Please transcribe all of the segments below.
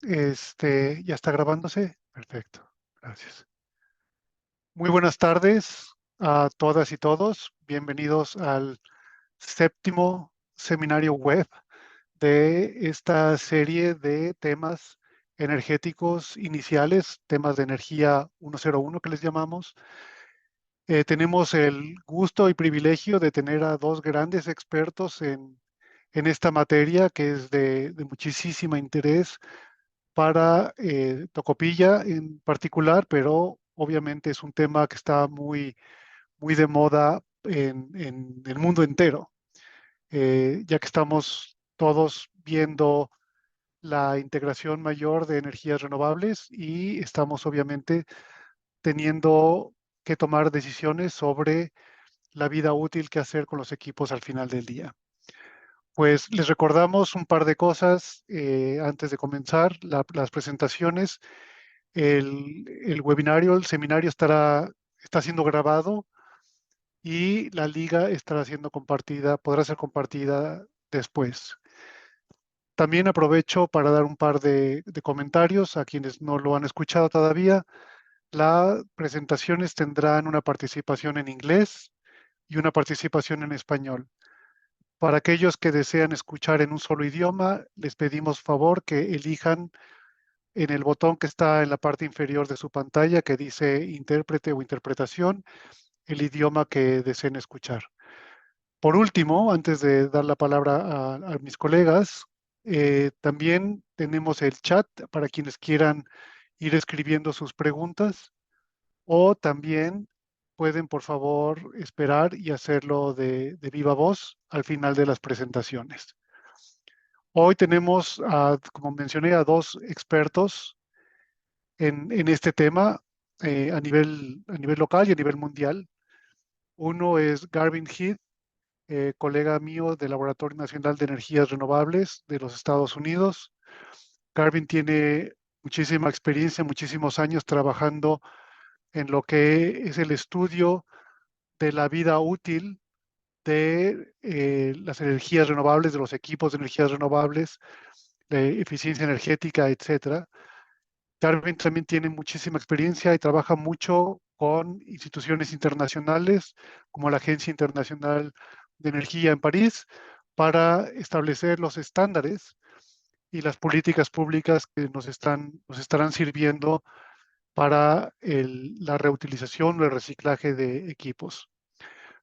¿Ya está grabándose? Perfecto, gracias. Muy buenas tardes a todas y todos. Bienvenidos al séptimo seminario web de esta serie de temas energéticos iniciales, temas de energía 101 que les llamamos. Tenemos el gusto y privilegio de tener a dos grandes expertos en esta materia que es de muchísimo interés para Tocopilla en particular, pero obviamente es un tema que está muy de moda en el mundo entero, ya que estamos todos viendo la integración mayor de energías renovables y estamos obviamente teniendo que tomar decisiones sobre la vida útil que hacer con los equipos al final del día. Pues les recordamos un par de cosas antes de comenzar las presentaciones. El webinario, el seminario está siendo grabado y la liga estará siendo compartida, podrá ser compartida después. También aprovecho para dar un par de comentarios a quienes no lo han escuchado todavía. Las presentaciones tendrán una participación en inglés y una participación en español. Para aquellos que desean escuchar en un solo idioma, les pedimos favor que elijan en el botón que está en la parte inferior de su pantalla que dice intérprete o interpretación, el idioma que deseen escuchar. Por último, antes de dar la palabra a mis colegas, también tenemos el chat para quienes quieran ir escribiendo sus preguntas o también pueden, por favor, esperar y hacerlo de viva voz al final de las presentaciones. Hoy tenemos, como mencioné, a dos expertos en este tema a nivel local y a nivel mundial. Uno es Garvin Heath, colega mío del Laboratorio Nacional de Energías Renovables de los Estados Unidos. Garvin tiene muchísima experiencia, muchísimos años trabajando en lo que es el estudio de la vida útil de las energías renovables, de los equipos de energías renovables, de eficiencia energética, etcétera. Garvin también tiene muchísima experiencia y trabaja mucho con instituciones internacionales como la Agencia Internacional de Energía en París para establecer los estándares y las políticas públicas que nos estarán sirviendo para la reutilización o el reciclaje de equipos.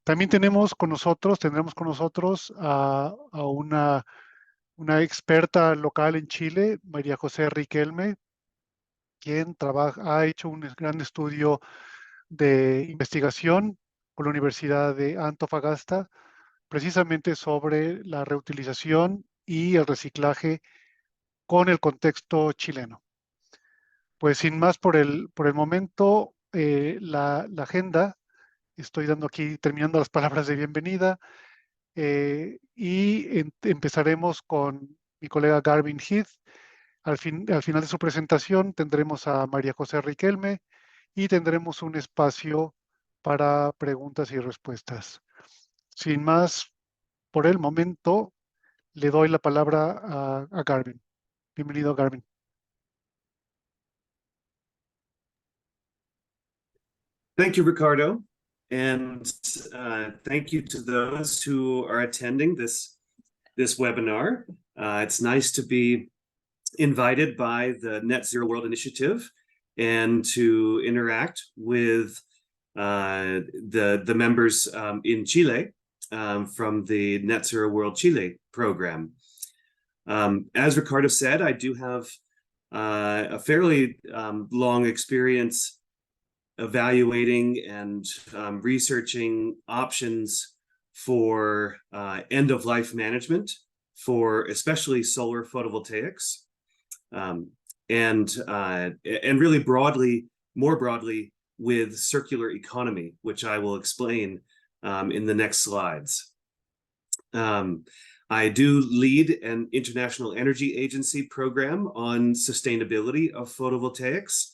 También tendremos con nosotros a una experta local en Chile, María José Riquelme, quien ha hecho un gran estudio de investigación con la Universidad de Antofagasta, precisamente sobre la reutilización y el reciclaje con el contexto chileno. Pues sin más por el momento, la agenda, estoy dando aquí, terminando las palabras de bienvenida, empezaremos con mi colega Garvin Heath. Al final de su presentación tendremos a María José Riquelme y tendremos un espacio para preguntas y respuestas. Sin más, por el momento, le doy la palabra a Garvin. Bienvenido, Garvin. Thank you, Ricardo. And thank you to those who are attending this webinar. It's nice to be invited by the Net Zero World Initiative and to interact with the members in Chile from the Net Zero World Chile program. As Ricardo said, I do have a fairly long experience evaluating and researching options for end-of-life management for especially solar photovoltaics, and really more broadly with circular economy, which I will explain in the next slides. I do lead an International Energy Agency program on sustainability of photovoltaics,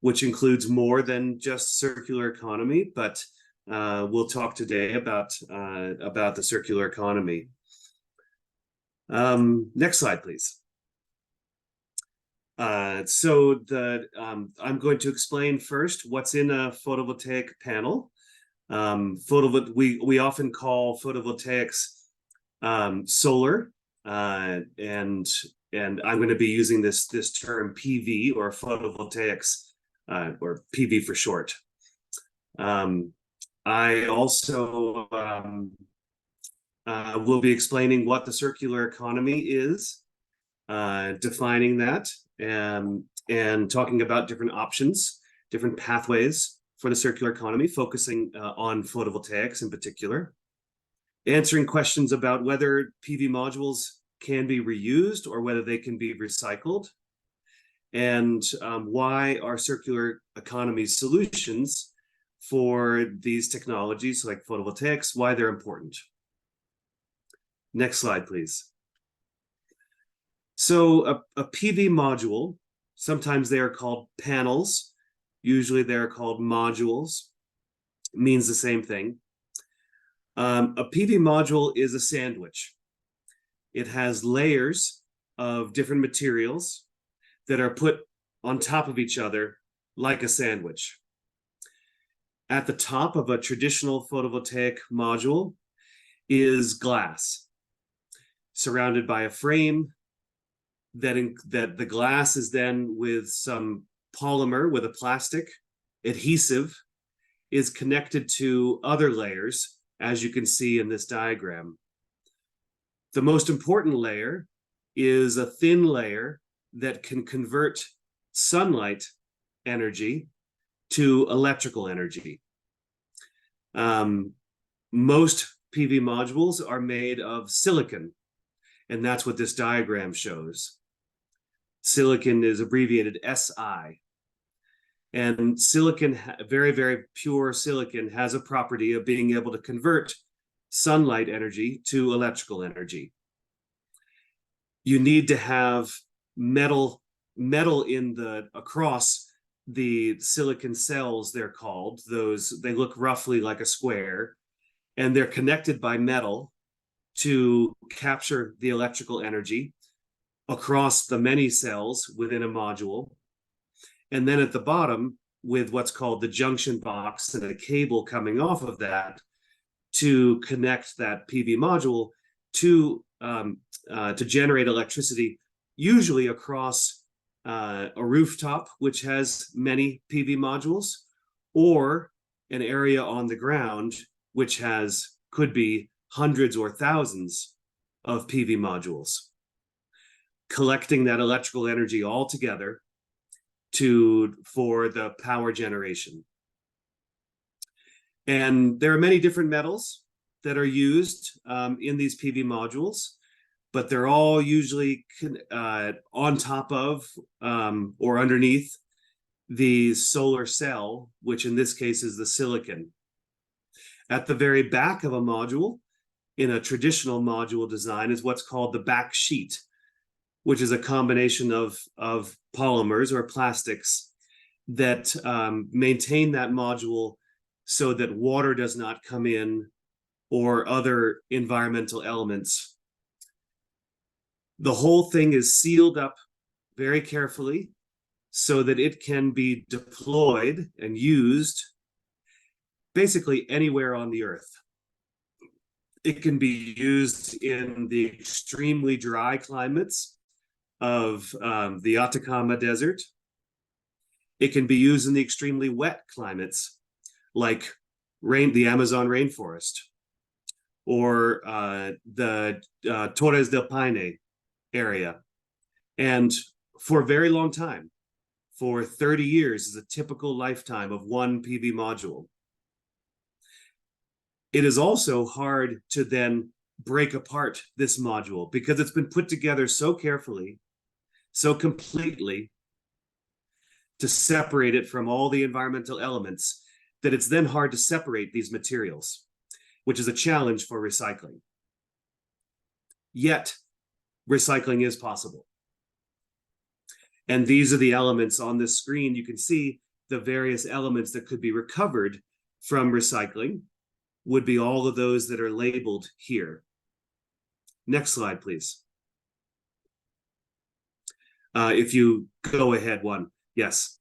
which includes more than just circular economy, but we'll talk today about the circular economy. Next slide, please. I'm going to explain first what's in a photovoltaic panel. We often call photovoltaics solar, and I'm going to be using this term PV, or photovoltaics, or PV for short. I also will be explaining what the circular economy is, defining that, and talking about different options, different pathways for the circular economy, focusing on photovoltaics in particular, answering questions about whether PV modules can be reused or whether they can be recycled, and why are circular economy solutions for these technologies like photovoltaics, why they're important. Next slide, please. So a PV module, sometimes they are called panels, usually they're called modules, means the same thing. A PV module is a sandwich. It has layers of different materials that are put on top of each other like a sandwich. At the top of a traditional photovoltaic module is glass, surrounded by a frame that the glass is then with some polymer, with a plastic adhesive, is connected to other layers, as you can see in this diagram. The most important layer is a thin layer that can convert sunlight energy to electrical energy. Most PV modules are made of silicon, and that's what this diagram shows. Silicon is abbreviated Si. And silicon, very, very pure silicon, has a property of being able to convert sunlight energy to electrical energy. You need to have metal across the silicon cells, they're called. They look roughly like a square, and they're connected by metal to capture the electrical energy across the many cells within a module. And then at the bottom, with what's called the junction box and a cable coming off of that to connect that PV module to generate electricity, usually across a rooftop, which has many PV modules, or an area on the ground, which could be hundreds or thousands of PV modules, collecting that electrical energy all together for the power generation. And there are many different metals that are used in these PV modules, but they're all usually on top of or underneath the solar cell, which in this case is the silicon. At the very back of a module, in a traditional module design, is what's called the back sheet, which is a combination of polymers or plastics that maintain that module so that water does not come in or other environmental elements. The whole thing is sealed up very carefully so that it can be deployed and used basically anywhere on the earth. It can be used in the extremely dry climates of the Atacama Desert. It can be used in the extremely wet climates, like the Amazon rainforest, or the Torres del Paine area. And for a very long time, for 30 years is a typical lifetime of one PV module. It is also hard to then break apart this module because it's been put together so carefully, so completely, to separate it from all the environmental elements, that it's then hard to separate these materials, which is a challenge for recycling. Yet, recycling is possible. And these are the elements on this screen. You can see the various elements that could be recovered from recycling would be all of those that are labeled here. Next slide, please. If you go ahead one, yes.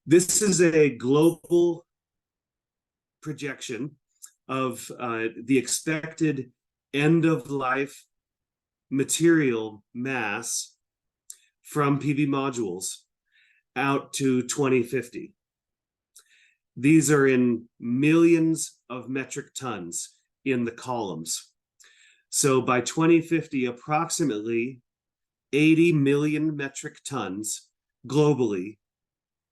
This is a global projection of the expected end-of-life material mass from PV modules out to 2050. These are in millions of metric tons in the columns. So by 2050, approximately 80 million metric tons globally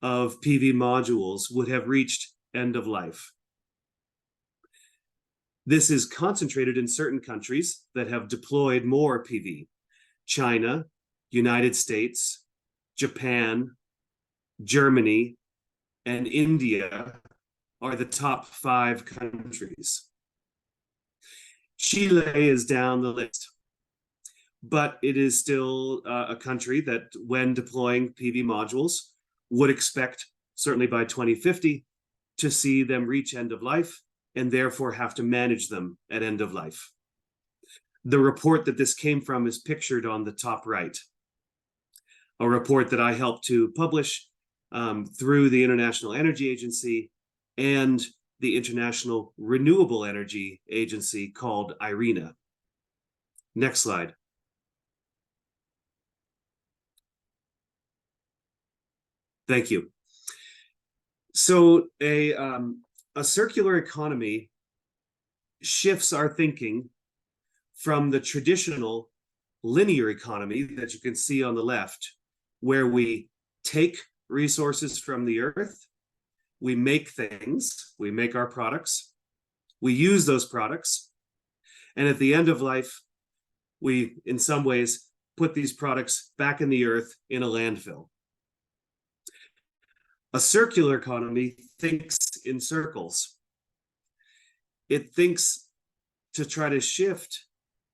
of PV modules would have reached end of life. This is concentrated in certain countries that have deployed more PV. China, United States, Japan, Germany, and India are the top 5 countries. Chile is down the list, but it is still a country that, when deploying PV modules, would expect, certainly by 2050, to see them reach end of life and therefore have to manage them at end of life. The report that this came from is pictured on the top right, a report that I helped to publish through the International Energy Agency and the International Renewable Energy Agency called IRENA. Next slide. Thank you. So a circular economy shifts our thinking from the traditional linear economy that you can see on the left, where we take resources from the earth, we make things, we make our products, we use those products, and at the end of life, we, in some ways, put these products back in the earth in a landfill. A circular economy thinks in circles. It thinks to try to shift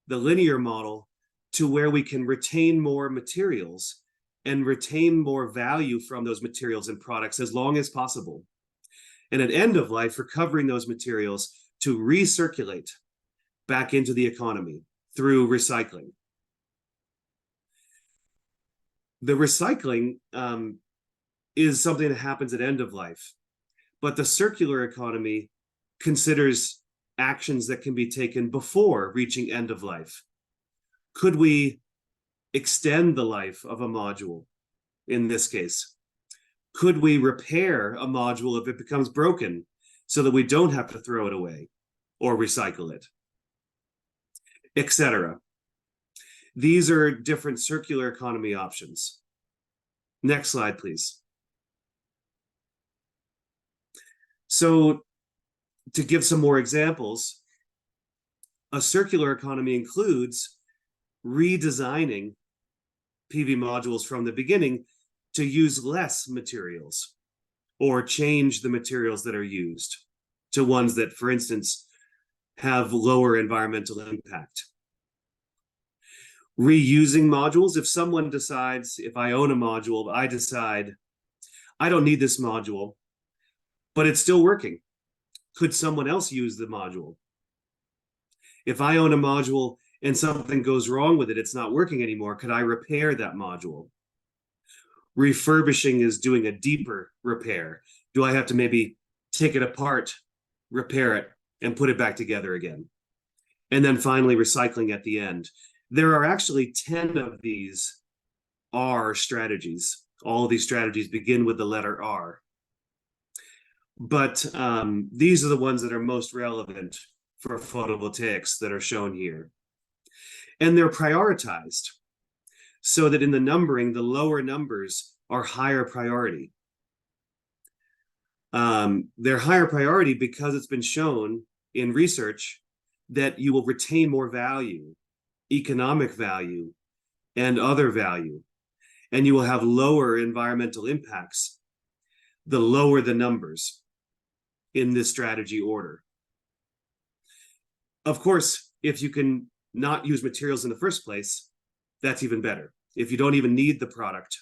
the linear model to where we can retain more materials and retain more value from those materials and products as long as possible. And at end of life, recovering those materials to recirculate back into the economy through recycling. The recycling is something that happens at end of life, but the circular economy considers actions that can be taken before reaching end of life. Could we extend the life of a module in this case? Could we repair a module if it becomes broken so that we don't have to throw it away or recycle it, etc.? These are different circular economy options. Next slide, please. So to give some more examples, a circular economy includes redesigning PV modules from the beginning to use less materials or change the materials that are used to ones that, for instance, have lower environmental impact. Reusing modules, if someone decides, if I own a module, I decide I don't need this module, but it's still working. Could someone else use the module? If I own a module and something goes wrong with it, it's not working anymore, could I repair that module? Refurbishing is doing a deeper repair. Do I have to maybe take it apart, repair it, and put it back together again? And then finally, recycling at the end. There are actually 10 of these R strategies. All of these strategies begin with the letter R. But these are the ones that are most relevant for photovoltaics that are shown here. And they're prioritized so that in the numbering, the lower numbers are higher priority. They're higher priority because it's been shown in research that you will retain more value, economic value, and other value, and you will have lower environmental impacts the lower the numbers in this strategy order. Of course, if you can not use materials in the first place, that's even better. If you don't even need the product.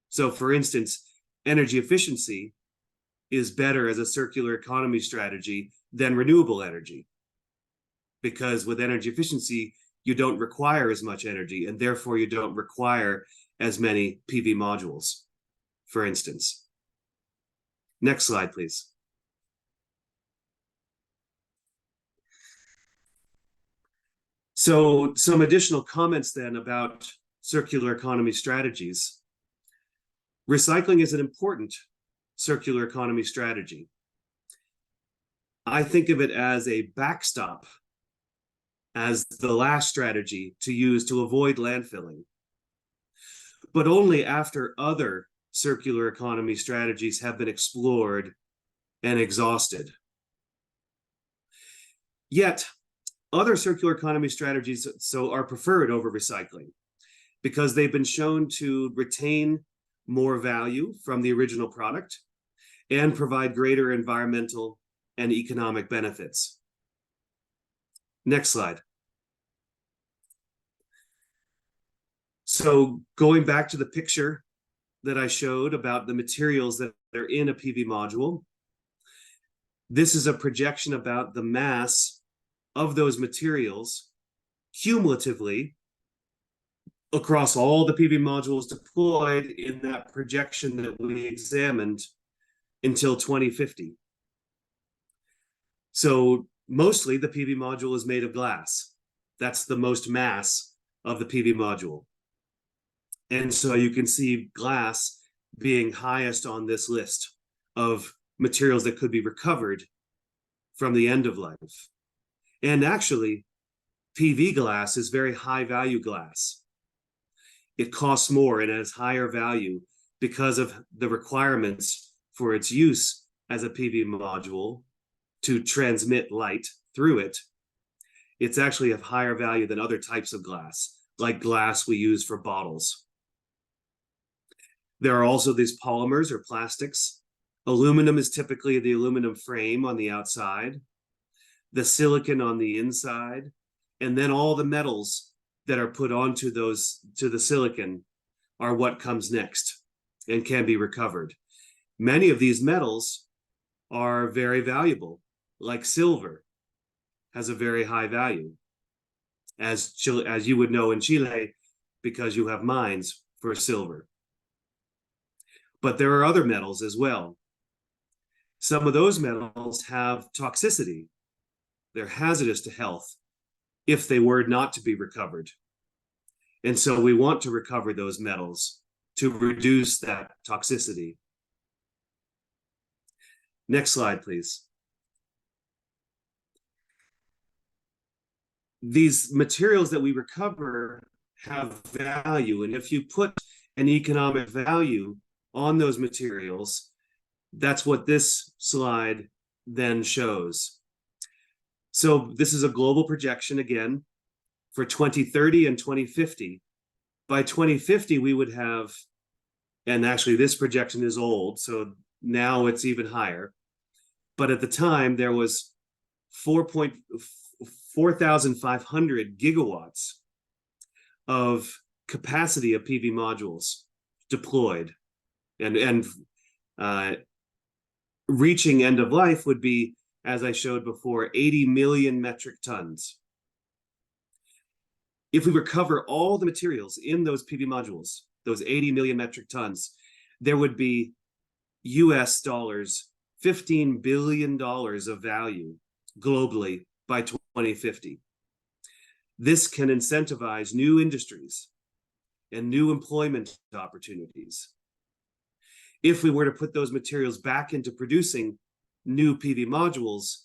So for instance, energy efficiency is better as a circular economy strategy than renewable energy, because with energy efficiency, you don't require as much energy, and therefore you don't require as many PV modules, for instance. Next slide, please. So some additional comments then about circular economy strategies. Recycling is an important circular economy strategy. I think of it as a backstop, as the last strategy to use to avoid landfilling, but only after other circular economy strategies have been explored and exhausted. Yet, other circular economy strategies are preferred over recycling because they've been shown to retain more value from the original product and provide greater environmental and economic benefits. Next slide. So going back to the picture that I showed about the materials that are in a PV module, this is a projection about the mass of those materials cumulatively across all the PV modules deployed in that projection that we examined until 2050. So mostly the PV module is made of glass. That's the most mass of the PV module. And so you can see glass being highest on this list of materials that could be recovered from the end of life. And actually, PV glass is very high value glass. It costs more and has higher value because of the requirements for its use as a PV module to transmit light through it. It's actually of higher value than other types of glass, like glass we use for bottles. There are also these polymers or plastics. Aluminum is typically the aluminum frame on the outside, the silicon on the inside, and then all the metals that are put onto the silicon are what comes next and can be recovered. Many of these metals are very valuable, like silver has a very high value, as you would know in Chile, because you have mines for silver. But there are other metals as well. Some of those metals have toxicity. They're hazardous to health if they were not to be recovered. And so we want to recover those metals to reduce that toxicity. Next slide, please. These materials that we recover have value, and if you put an economic value on those materials, that's what this slide then shows. So this is a global projection again for 2030 and 2050. By 2050, we would have, and actually this projection is old, so now it's even higher. But at the time, there was 4,500 gigawatts of capacity of PV modules deployed. And reaching end of life would be, as I showed before, 80 million metric tons. If we recover all the materials in those PV modules, those 80 million metric tons, there would be US dollars, $15 billion of value globally by 2050. This can incentivize new industries and new employment opportunities. If we were to put those materials back into producing new PV modules,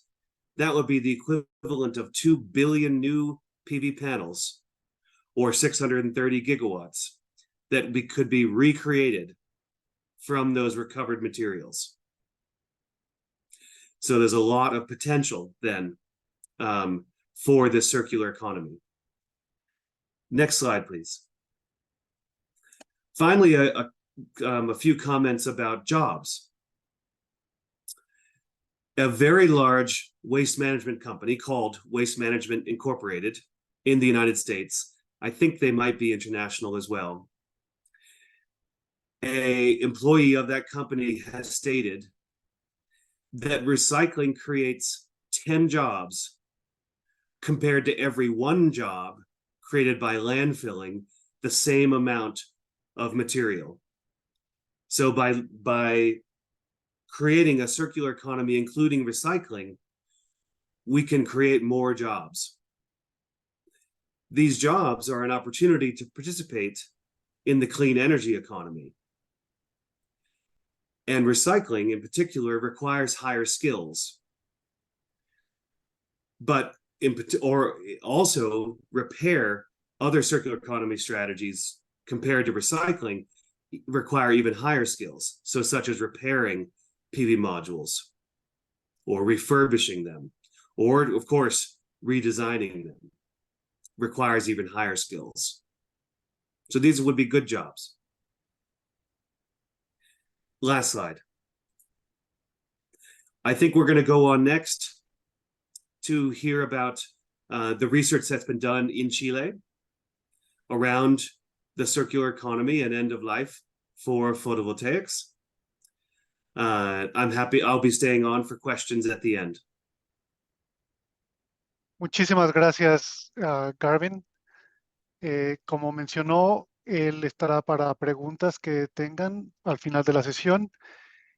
that would be the equivalent of 2 billion new PV panels, or 630 gigawatts, that could be recreated from those recovered materials. So there's a lot of potential then for this circular economy. Next slide, please. Finally, a few comments about jobs. A very large waste management company called Waste Management Incorporated in the United States, I think they might be international as well. An employee of that company has stated that recycling creates 10 jobs compared to every one job created by landfilling the same amount of material. So by creating a circular economy, including recycling, we can create more jobs. These jobs are an opportunity to participate in the clean energy economy. And recycling in particular requires higher skills. But or also repair, other circular economy strategies compared to recycling require even higher skills. So such as repairing PV modules or refurbishing them, or of course, redesigning them requires even higher skills. So these would be good jobs. Last slide. I think we're going to go on next to hear about the research that's been done in Chile around the circular economy and end of life for photovoltaics. I'm happy, I'll be staying on for questions at the end. Muchísimas gracias, Garvin. Como mencionó, él estará para preguntas que tengan al final de la sesión.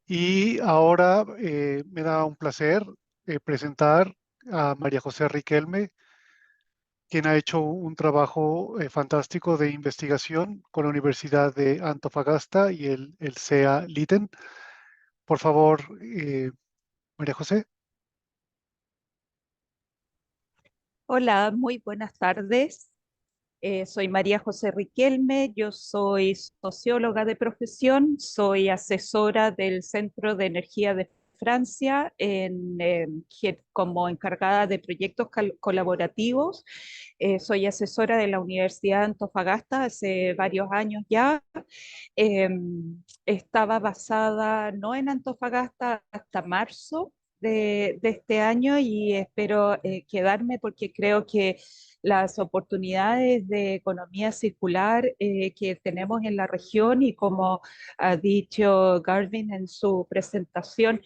Y ahora me da un placer presentar a María José Riquelme, quien ha hecho un trabajo fantástico de investigación con la Universidad de Antofagasta y el CEA Liten. Por favor, María José. Hola, muy buenas tardes. Soy María José Riquelme, yo soy socióloga de profesión, soy asesora del Centro de Energía de Francia como encargada de proyectos colaborativos. Soy asesora de la Universidad de Antofagasta hace varios años ya. Estaba basada no en Antofagasta hasta marzo de este año y espero quedarme porque creo que las oportunidades de economía circular que tenemos en la región y como ha dicho Garvin en su presentación,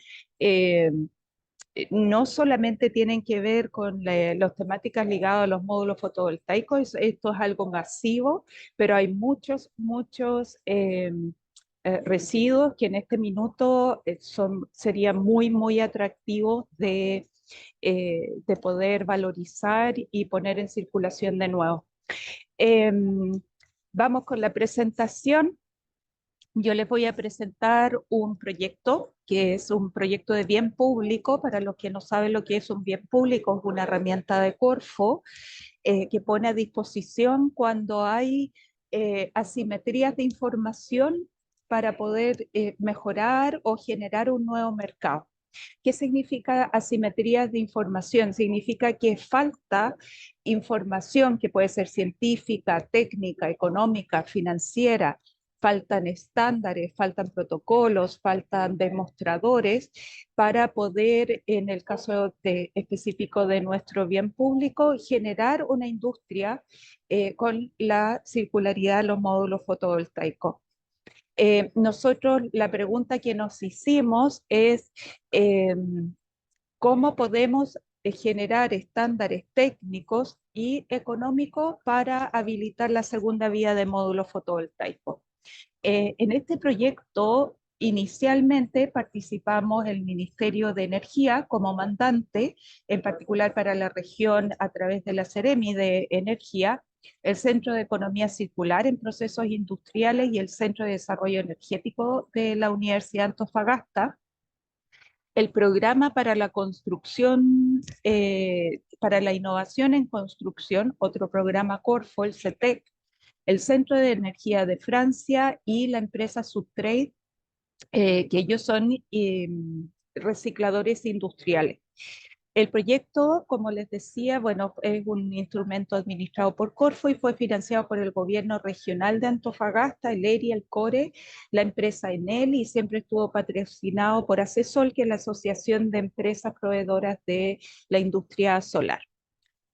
no solamente tienen que ver con las temáticas ligadas a los módulos fotovoltaicos, esto es algo masivo, pero hay muchos residuos que en este minuto serían muy atractivos de poder valorizar y poner en circulación de nuevo. Vamos con la presentación. Yo les voy a presentar un proyecto que es un proyecto de bien público. Para los que no saben lo que es un bien público, es una herramienta de Corfo que pone a disposición cuando hay asimetrías de información para poder mejorar o generar un nuevo mercado. ¿Qué significa asimetrías de información? Significa que falta información que puede ser científica, técnica, económica, financiera, faltan estándares, faltan protocolos, faltan demostradores para poder, en el caso específico de nuestro bien público, generar una industria con la circularidad de los módulos fotovoltaicos. Nosotros la pregunta que nos hicimos es ¿cómo podemos generar estándares técnicos y económicos para habilitar la segunda vía de módulos fotovoltaicos? En este proyecto inicialmente participamos el Ministerio de Energía como mandante, en particular para la región a través de la Seremi de Energía, el Centro de Economía Circular en Procesos Industriales y el Centro de Desarrollo Energético de la Universidad de Antofagasta, el Programa para la Construcción, para la Innovación en Construcción, otro programa Corfo, el CETEC, el Centro de Energía de Francia y la empresa Subtrade, que ellos son recicladores industriales. El proyecto, como les decía, bueno, es un instrumento administrado por Corfo y fue financiado por el gobierno regional de Antofagasta, el ERI, el CORE, la empresa Enel y siempre estuvo patrocinado por ACESOL, que es la Asociación de Empresas Proveedoras de la Industria Solar.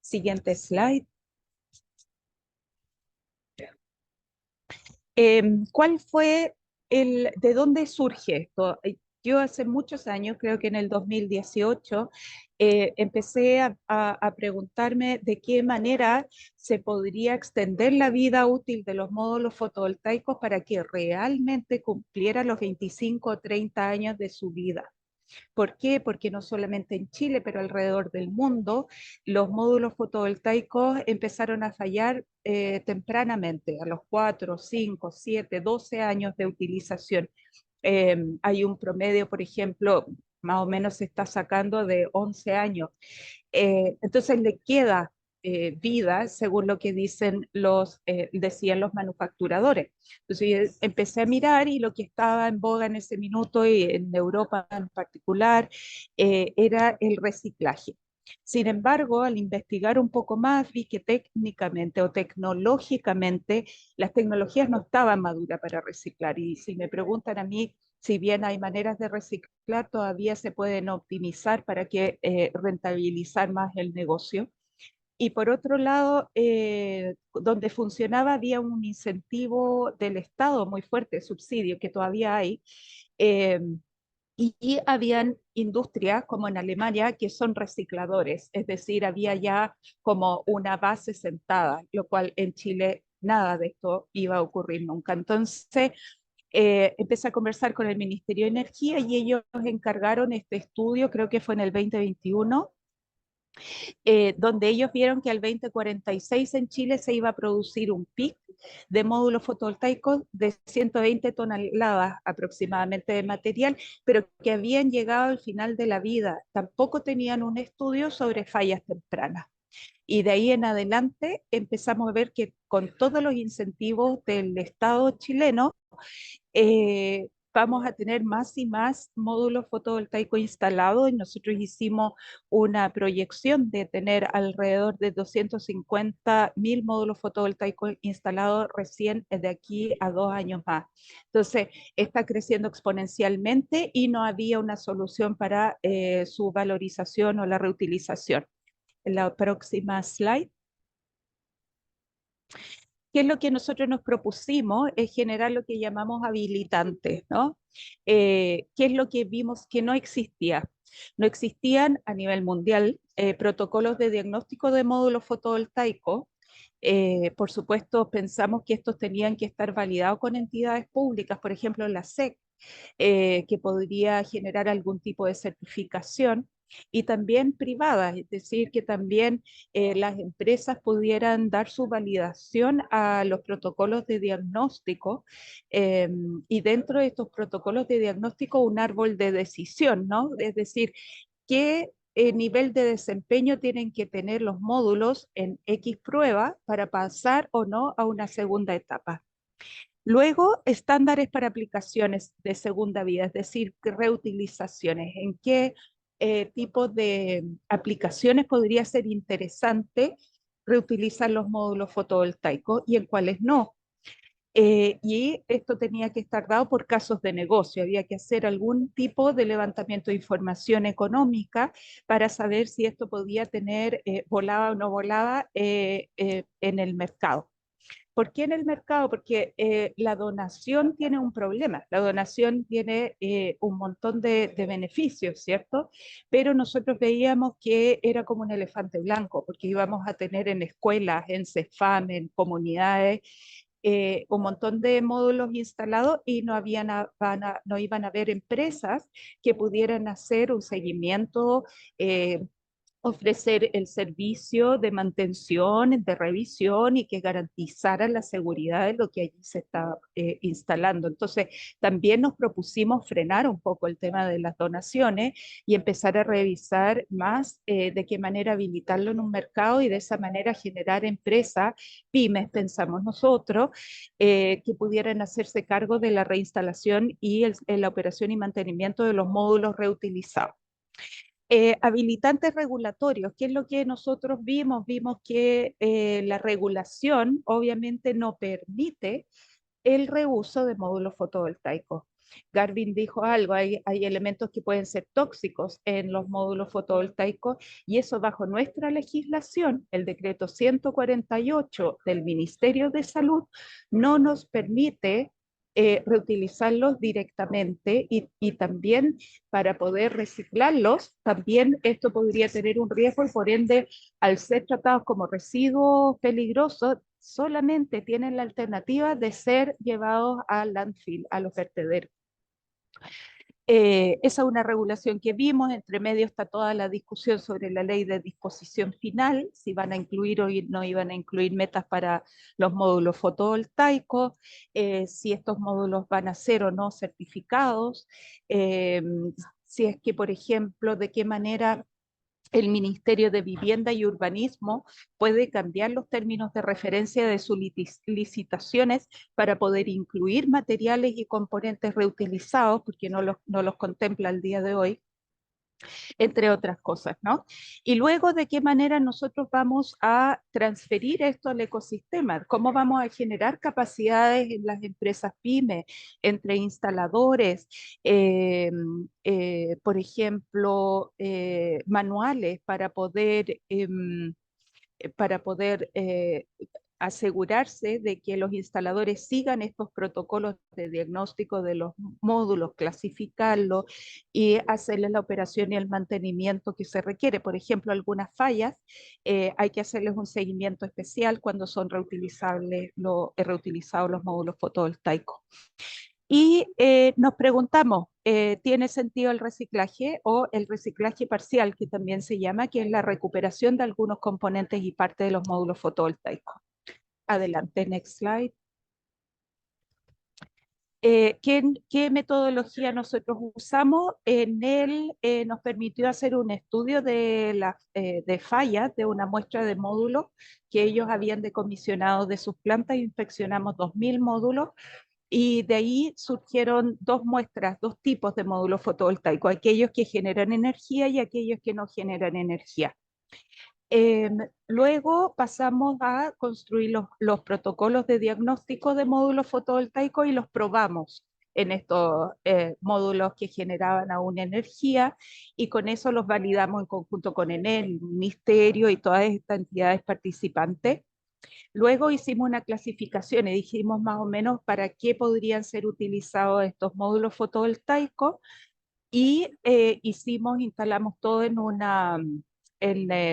Siguiente slide. ¿Cuál fue de dónde surge esto? yo hace muchos años, creo que en el 2018, empecé a preguntarme de qué manera se podría extender la vida útil de los módulos fotovoltaicos para que realmente cumpliera los 25 o 30 años de su vida. ¿Por qué? Porque no solamente en Chile, pero alrededor del mundo, los módulos fotovoltaicos empezaron a fallar tempranamente, a los 4, 5, 7, 12 años de utilización. Hay un promedio, por ejemplo, más o menos se está sacando de 11 años. Entonces le queda vida, según lo que decían los manufacturadores. Entonces yo empecé a mirar y lo que estaba en boga en ese minuto y en Europa en particular era el reciclaje. Sin embargo, al investigar un poco más, vi que técnicamente o tecnológicamente las tecnologías no estaban maduras para reciclar. Y si me preguntan a mí, si bien hay maneras de reciclar, todavía se pueden optimizar para que rentabilizar más el negocio. Y por otro lado, donde funcionaba había un incentivo del Estado muy fuerte, subsidio, que todavía hay, eh, y habían industrias como en Alemania que son recicladores, es decir, había ya como una base sentada, lo cual en Chile nada de esto iba a ocurrir nunca. Entonces, empecé a conversar con el Ministerio de Energía y ellos encargaron este estudio, creo que fue en el 2021, donde ellos vieron que al 2046 en Chile se iba a producir un pic de módulos fotovoltaicos de 120 toneladas aproximadamente de material, pero que habían llegado al final de la vida. Tampoco tenían un estudio sobre fallas tempranas. Y de ahí en adelante empezamos a ver que con todos los incentivos del Estado chileno, vamos a tener más y más módulos fotovoltaicos instalados y nosotros hicimos una proyección de tener alrededor de 250.000 módulos fotovoltaicos instalados recién de aquí a 2 años más. Entonces, está creciendo exponencialmente y no había una solución para su valorización o la reutilización. En la próxima slide. ¿Qué es lo que nosotros nos propusimos? Es generar lo que llamamos habilitantes, ¿no? ¿Qué es lo que vimos que no existía? No existían a nivel mundial protocolos de diagnóstico de módulos fotovoltaicos. Por supuesto, pensamos que estos tenían que estar validados con entidades públicas, por ejemplo, la SEC, que podría generar algún tipo de certificación y también privadas, es decir, que también las empresas pudieran dar su validación a los protocolos de diagnóstico y dentro de estos protocolos de diagnóstico un árbol de decisión, ¿no? Es decir, qué nivel de desempeño tienen que tener los módulos en X prueba para pasar o no a una segunda etapa. Luego, estándares para aplicaciones de segunda vida, es decir, reutilizaciones. ¿En qué tipo de aplicaciones podría ser interesante reutilizar los módulos fotovoltaicos y en cuáles no? Y esto tenía que estar dado por casos de negocio. Había que hacer algún tipo de levantamiento de información económica para saber si esto podía tener, volaba o no volaba en el mercado. ¿Por qué en el mercado? Porque la donación tiene un problema. La donación tiene un montón de beneficios, ¿cierto? Pero nosotros veíamos que era como un elefante blanco, porque íbamos a tener en escuelas, en CEFAM, en comunidades, un montón de módulos instalados y no iban a haber empresas que pudieran hacer un seguimiento, ofrecer el servicio de mantención, de revisión y que garantizara la seguridad de lo que allí se está instalando. Entonces, también nos propusimos frenar un poco el tema de las donaciones y empezar a revisar más de qué manera habilitarlo en un mercado y de esa manera generar empresas, pymes, pensamos nosotros, que pudieran hacerse cargo de la reinstalación y la operación y mantenimiento de los módulos reutilizados. Habilitantes regulatorios, ¿qué es lo que nosotros vimos? Vimos que la regulación obviamente no permite el reuso de módulos fotovoltaicos. Garvin dijo algo, hay elementos que pueden ser tóxicos en los módulos fotovoltaicos y eso bajo nuestra legislación, el decreto 148 del Ministerio de Salud, no nos permite reutilizarlos directamente y también para poder reciclarlos, también esto podría tener un riesgo y por ende, al ser tratados como residuos peligrosos, solamente tienen la alternativa de ser llevados al landfill, a los vertederos. Esa es una regulación que vimos, entre medio está toda la discusión sobre la ley de disposición final, si van a incluir o no iban a incluir metas para los módulos fotovoltaicos, si estos módulos van a ser o no certificados, si es que, por ejemplo, de qué manera el Ministerio de Vivienda y Urbanismo puede cambiar los términos de referencia de sus licitaciones para poder incluir materiales y componentes reutilizados, porque no los contempla al día de hoy, entre otras cosas, ¿no? Y luego, ¿de qué manera nosotros vamos a transferir esto al ecosistema? ¿Cómo vamos a generar capacidades en las empresas pymes, entre instaladores, por ejemplo, manuales para poder asegurarse de que los instaladores sigan estos protocolos de diagnóstico de los módulos, clasificarlos y hacerles la operación y el mantenimiento que se requiere? Por ejemplo, algunas fallas, hay que hacerles un seguimiento especial cuando son reutilizados los módulos fotovoltaicos. Y nos preguntamos, ¿tiene sentido el reciclaje o el reciclaje parcial, que también se llama, que es la recuperación de algunos componentes y parte de los módulos fotovoltaicos? Adelante, next slide. ¿Qué metodología nosotros usamos? En él nos permitió hacer un estudio de fallas de una muestra de módulos que ellos habían decomisionado de sus plantas. Inspeccionamos 2000 módulos y de ahí surgieron dos muestras, dos tipos de módulos fotovoltaicos, aquellos que generan energía y aquellos que no generan energía. Luego pasamos a construir los protocolos de diagnóstico de módulos fotovoltaicos y los probamos en estos módulos que generaban aún energía, y con eso los validamos en conjunto con Enel, el Ministerio y todas estas entidades participantes. Luego hicimos una clasificación y dijimos más o menos para qué podrían ser utilizados estos módulos fotovoltaicos, y instalamos todo en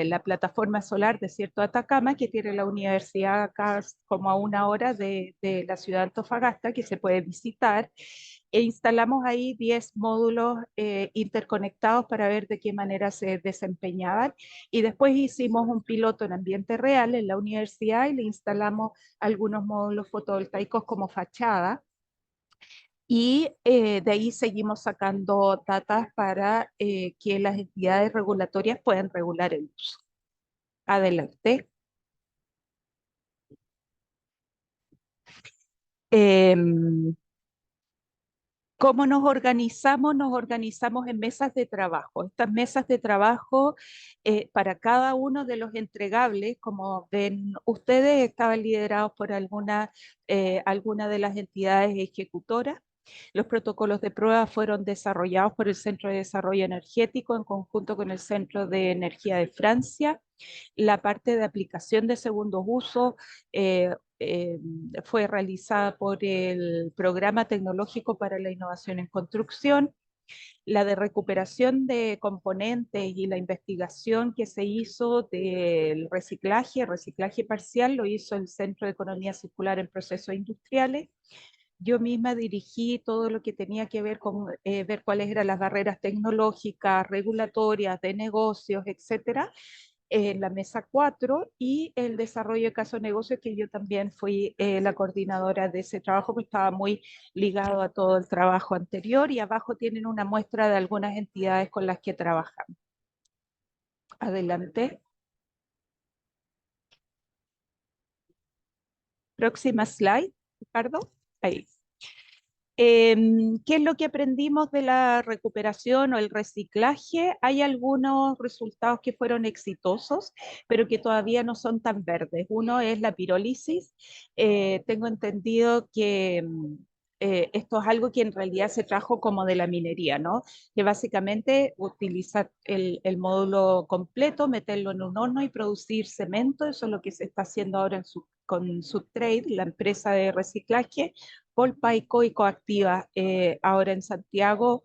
la plataforma solar Desierto de Atacama, que tiene la universidad acá como a 1 hora de la ciudad de Antofagasta, que se puede visitar, e instalamos ahí 10 módulos interconectados para ver de qué manera se desempeñaban, y después hicimos un piloto en ambiente real en la universidad y le instalamos algunos módulos fotovoltaicos como fachada. Y de ahí seguimos sacando datos para que las entidades regulatorias puedan regular el uso. Adelante. ¿Cómo nos organizamos? Nos organizamos en mesas de trabajo. Estas mesas de trabajo, para cada uno de los entregables, como ven ustedes, estaban liderados por alguna de las entidades ejecutoras. Los protocolos de prueba fueron desarrollados por el Centro de Desarrollo Energético en conjunto con el Centro de Energía de Francia. La parte de aplicación de segundos usos fue realizada por el Programa Tecnológico para la Innovación en Construcción. La de recuperación de componentes y la investigación que se hizo del reciclaje parcial, lo hizo el Centro de Economía Circular en Procesos Industriales. Yo misma dirigí todo lo que tenía que ver con ver cuáles eran las barreras tecnológicas, regulatorias, de negocios, etcétera, en la mesa 4, y el desarrollo de caso de negocio, que yo también fui la coordinadora de ese trabajo, porque estaba muy ligado a todo el trabajo anterior, y abajo tienen una muestra de algunas entidades con las que trabajan. Adelante. Próxima slide, Ricardo. Ahí. ¿Qué es lo que aprendimos de la recuperación o el reciclaje? Hay algunos resultados que fueron exitosos, pero que todavía no son tan verdes. Uno es la pirólisis. Tengo entendido que esto es algo que en realidad se trajo como de la minería, ¿no? Que básicamente utilizar el módulo completo, meterlo en un horno y producir cemento. Eso es lo que se está haciendo ahora con Subtrade, la empresa de reciclaje, Polpaico y Coactiva ahora en Santiago.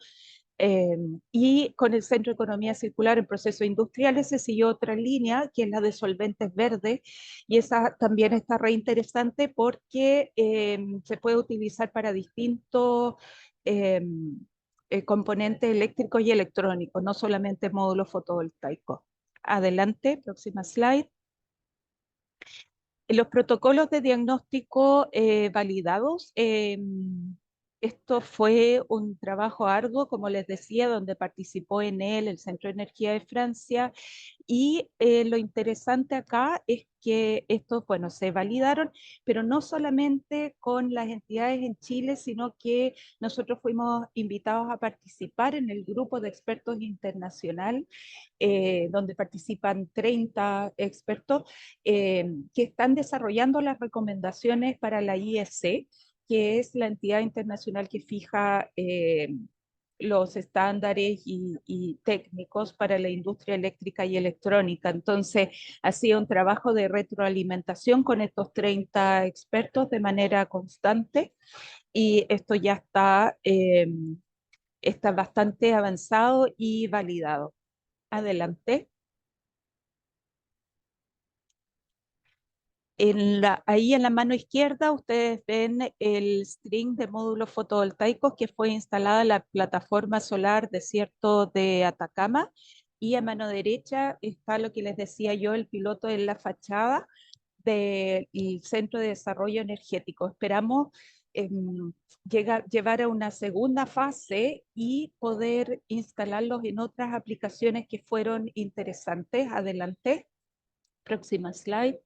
Y con el Centro de Economía Circular en Procesos Industriales se siguió otra línea, que es la de solventes verdes, y esa también está re interesante porque se puede utilizar para distintos componentes eléctricos y electrónicos, no solamente módulos fotovoltaicos. Adelante, próxima slide. Los protocolos de diagnóstico validados, esto fue un trabajo arduo, como les decía, donde participó en él el Centro de Energía de Francia, y lo interesante acá es que estos, bueno, se validaron, pero no solamente con las entidades en Chile, sino que nosotros fuimos invitados a participar en el grupo de expertos internacional, donde participan 30 expertos que están desarrollando las recomendaciones para la IEC, que es la entidad internacional que fija los estándares y técnicos para la industria eléctrica y electrónica. Entonces, ha sido un trabajo de retroalimentación con estos 30 expertos de manera constante, y esto ya está bastante avanzado y validado. Adelante. Ahí en la mano izquierda ustedes ven el string de módulos fotovoltaicos que fue instalada en la plataforma solar Desierto de Atacama, y a mano derecha está lo que les decía yo, el piloto en la fachada del Centro de Desarrollo Energético. Esperamos llevar a una segunda fase y poder instalarlos en otras aplicaciones que fueron interesantes. Adelante, próxima slide.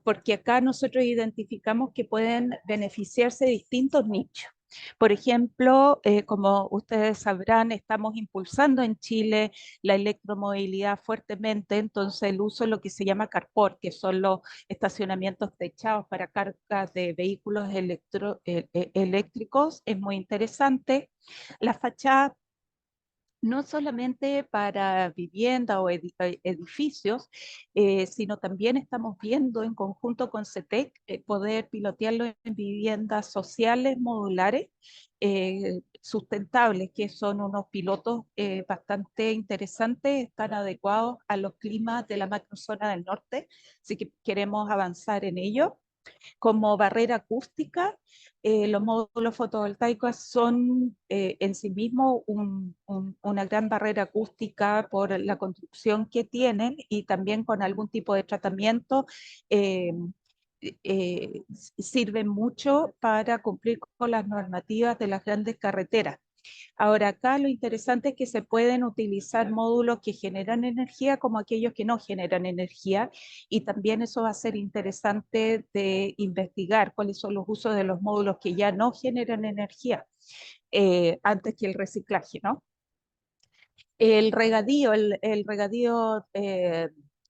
Porque acá nosotros identificamos que pueden beneficiarse de distintos nichos. Por ejemplo, como ustedes sabrán, estamos impulsando en Chile la electromovilidad fuertemente, entonces el uso de lo que se llama carport, que son los estacionamientos techados para cargas de vehículos eléctricos, es muy interesante. La fachada no solamente para vivienda o edificios, sino también estamos viendo en conjunto con CETEC poder pilotearlo en viviendas sociales modulares sustentables, que son unos pilotos bastante interesantes, están adecuados a los climas de la macrozona del norte, así que queremos avanzar en ello. Como barrera acústica, los módulos fotovoltaicos son en sí mismos una gran barrera acústica por la construcción que tienen, y también con algún tipo de tratamiento eh, sirven mucho para cumplir con las normativas de las grandes carreteras. Ahora, acá lo interesante es que se pueden utilizar módulos que generan energía como aquellos que no generan energía, y también eso va a ser interesante de investigar cuáles son los usos de los módulos que ya no generan energía antes que el reciclaje, ¿no? El regadío,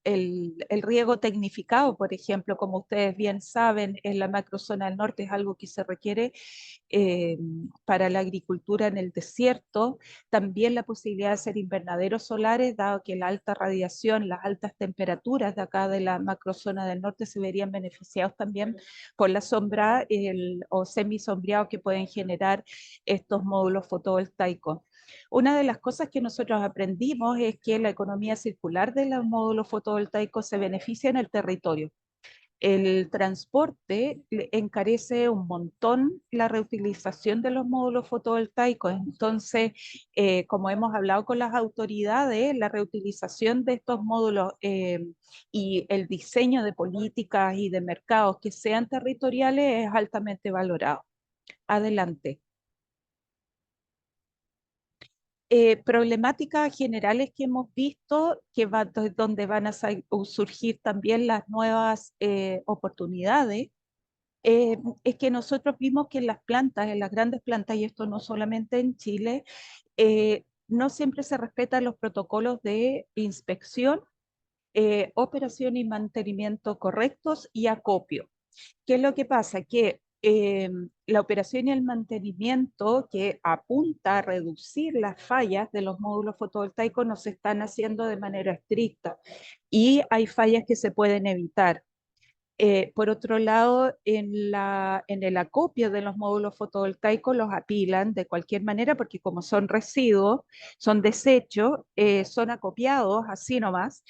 el riego tecnificado, por ejemplo, como ustedes bien saben, en la macrozona del norte es algo que se requiere eh, para la agricultura en el desierto. También la posibilidad de hacer invernaderos solares, dado que la alta radiación, las altas temperaturas de acá de la macrozona del norte se verían beneficiados también por la sombra o semisombreado que pueden generar estos módulos fotovoltaicos. Una de las cosas que nosotros aprendimos es que la economía circular de los módulos fotovoltaicos se beneficia en el territorio. El transporte encarece un montón la reutilización de los módulos fotovoltaicos. Entonces, como hemos hablado con las autoridades, la reutilización de estos módulos y el diseño de políticas y de mercados que sean territoriales es altamente valorado. Adelante. Problemáticas generales que hemos visto, donde van a surgir también las nuevas oportunidades, es que nosotros vimos que en las plantas, en las grandes plantas, y esto no solamente en Chile, no siempre se respetan los protocolos de inspección, operación y mantenimiento correctos y acopio. ¿Qué es lo que pasa? Que la operación y el mantenimiento, que apunta a reducir las fallas de los módulos fotovoltaicos, no se están haciendo de manera estricta, y hay fallas que se pueden evitar. Por otro lado, en el acopio de los módulos fotovoltaicos los apilan de cualquier manera porque como son residuos, son desechos, son acopiados así nomás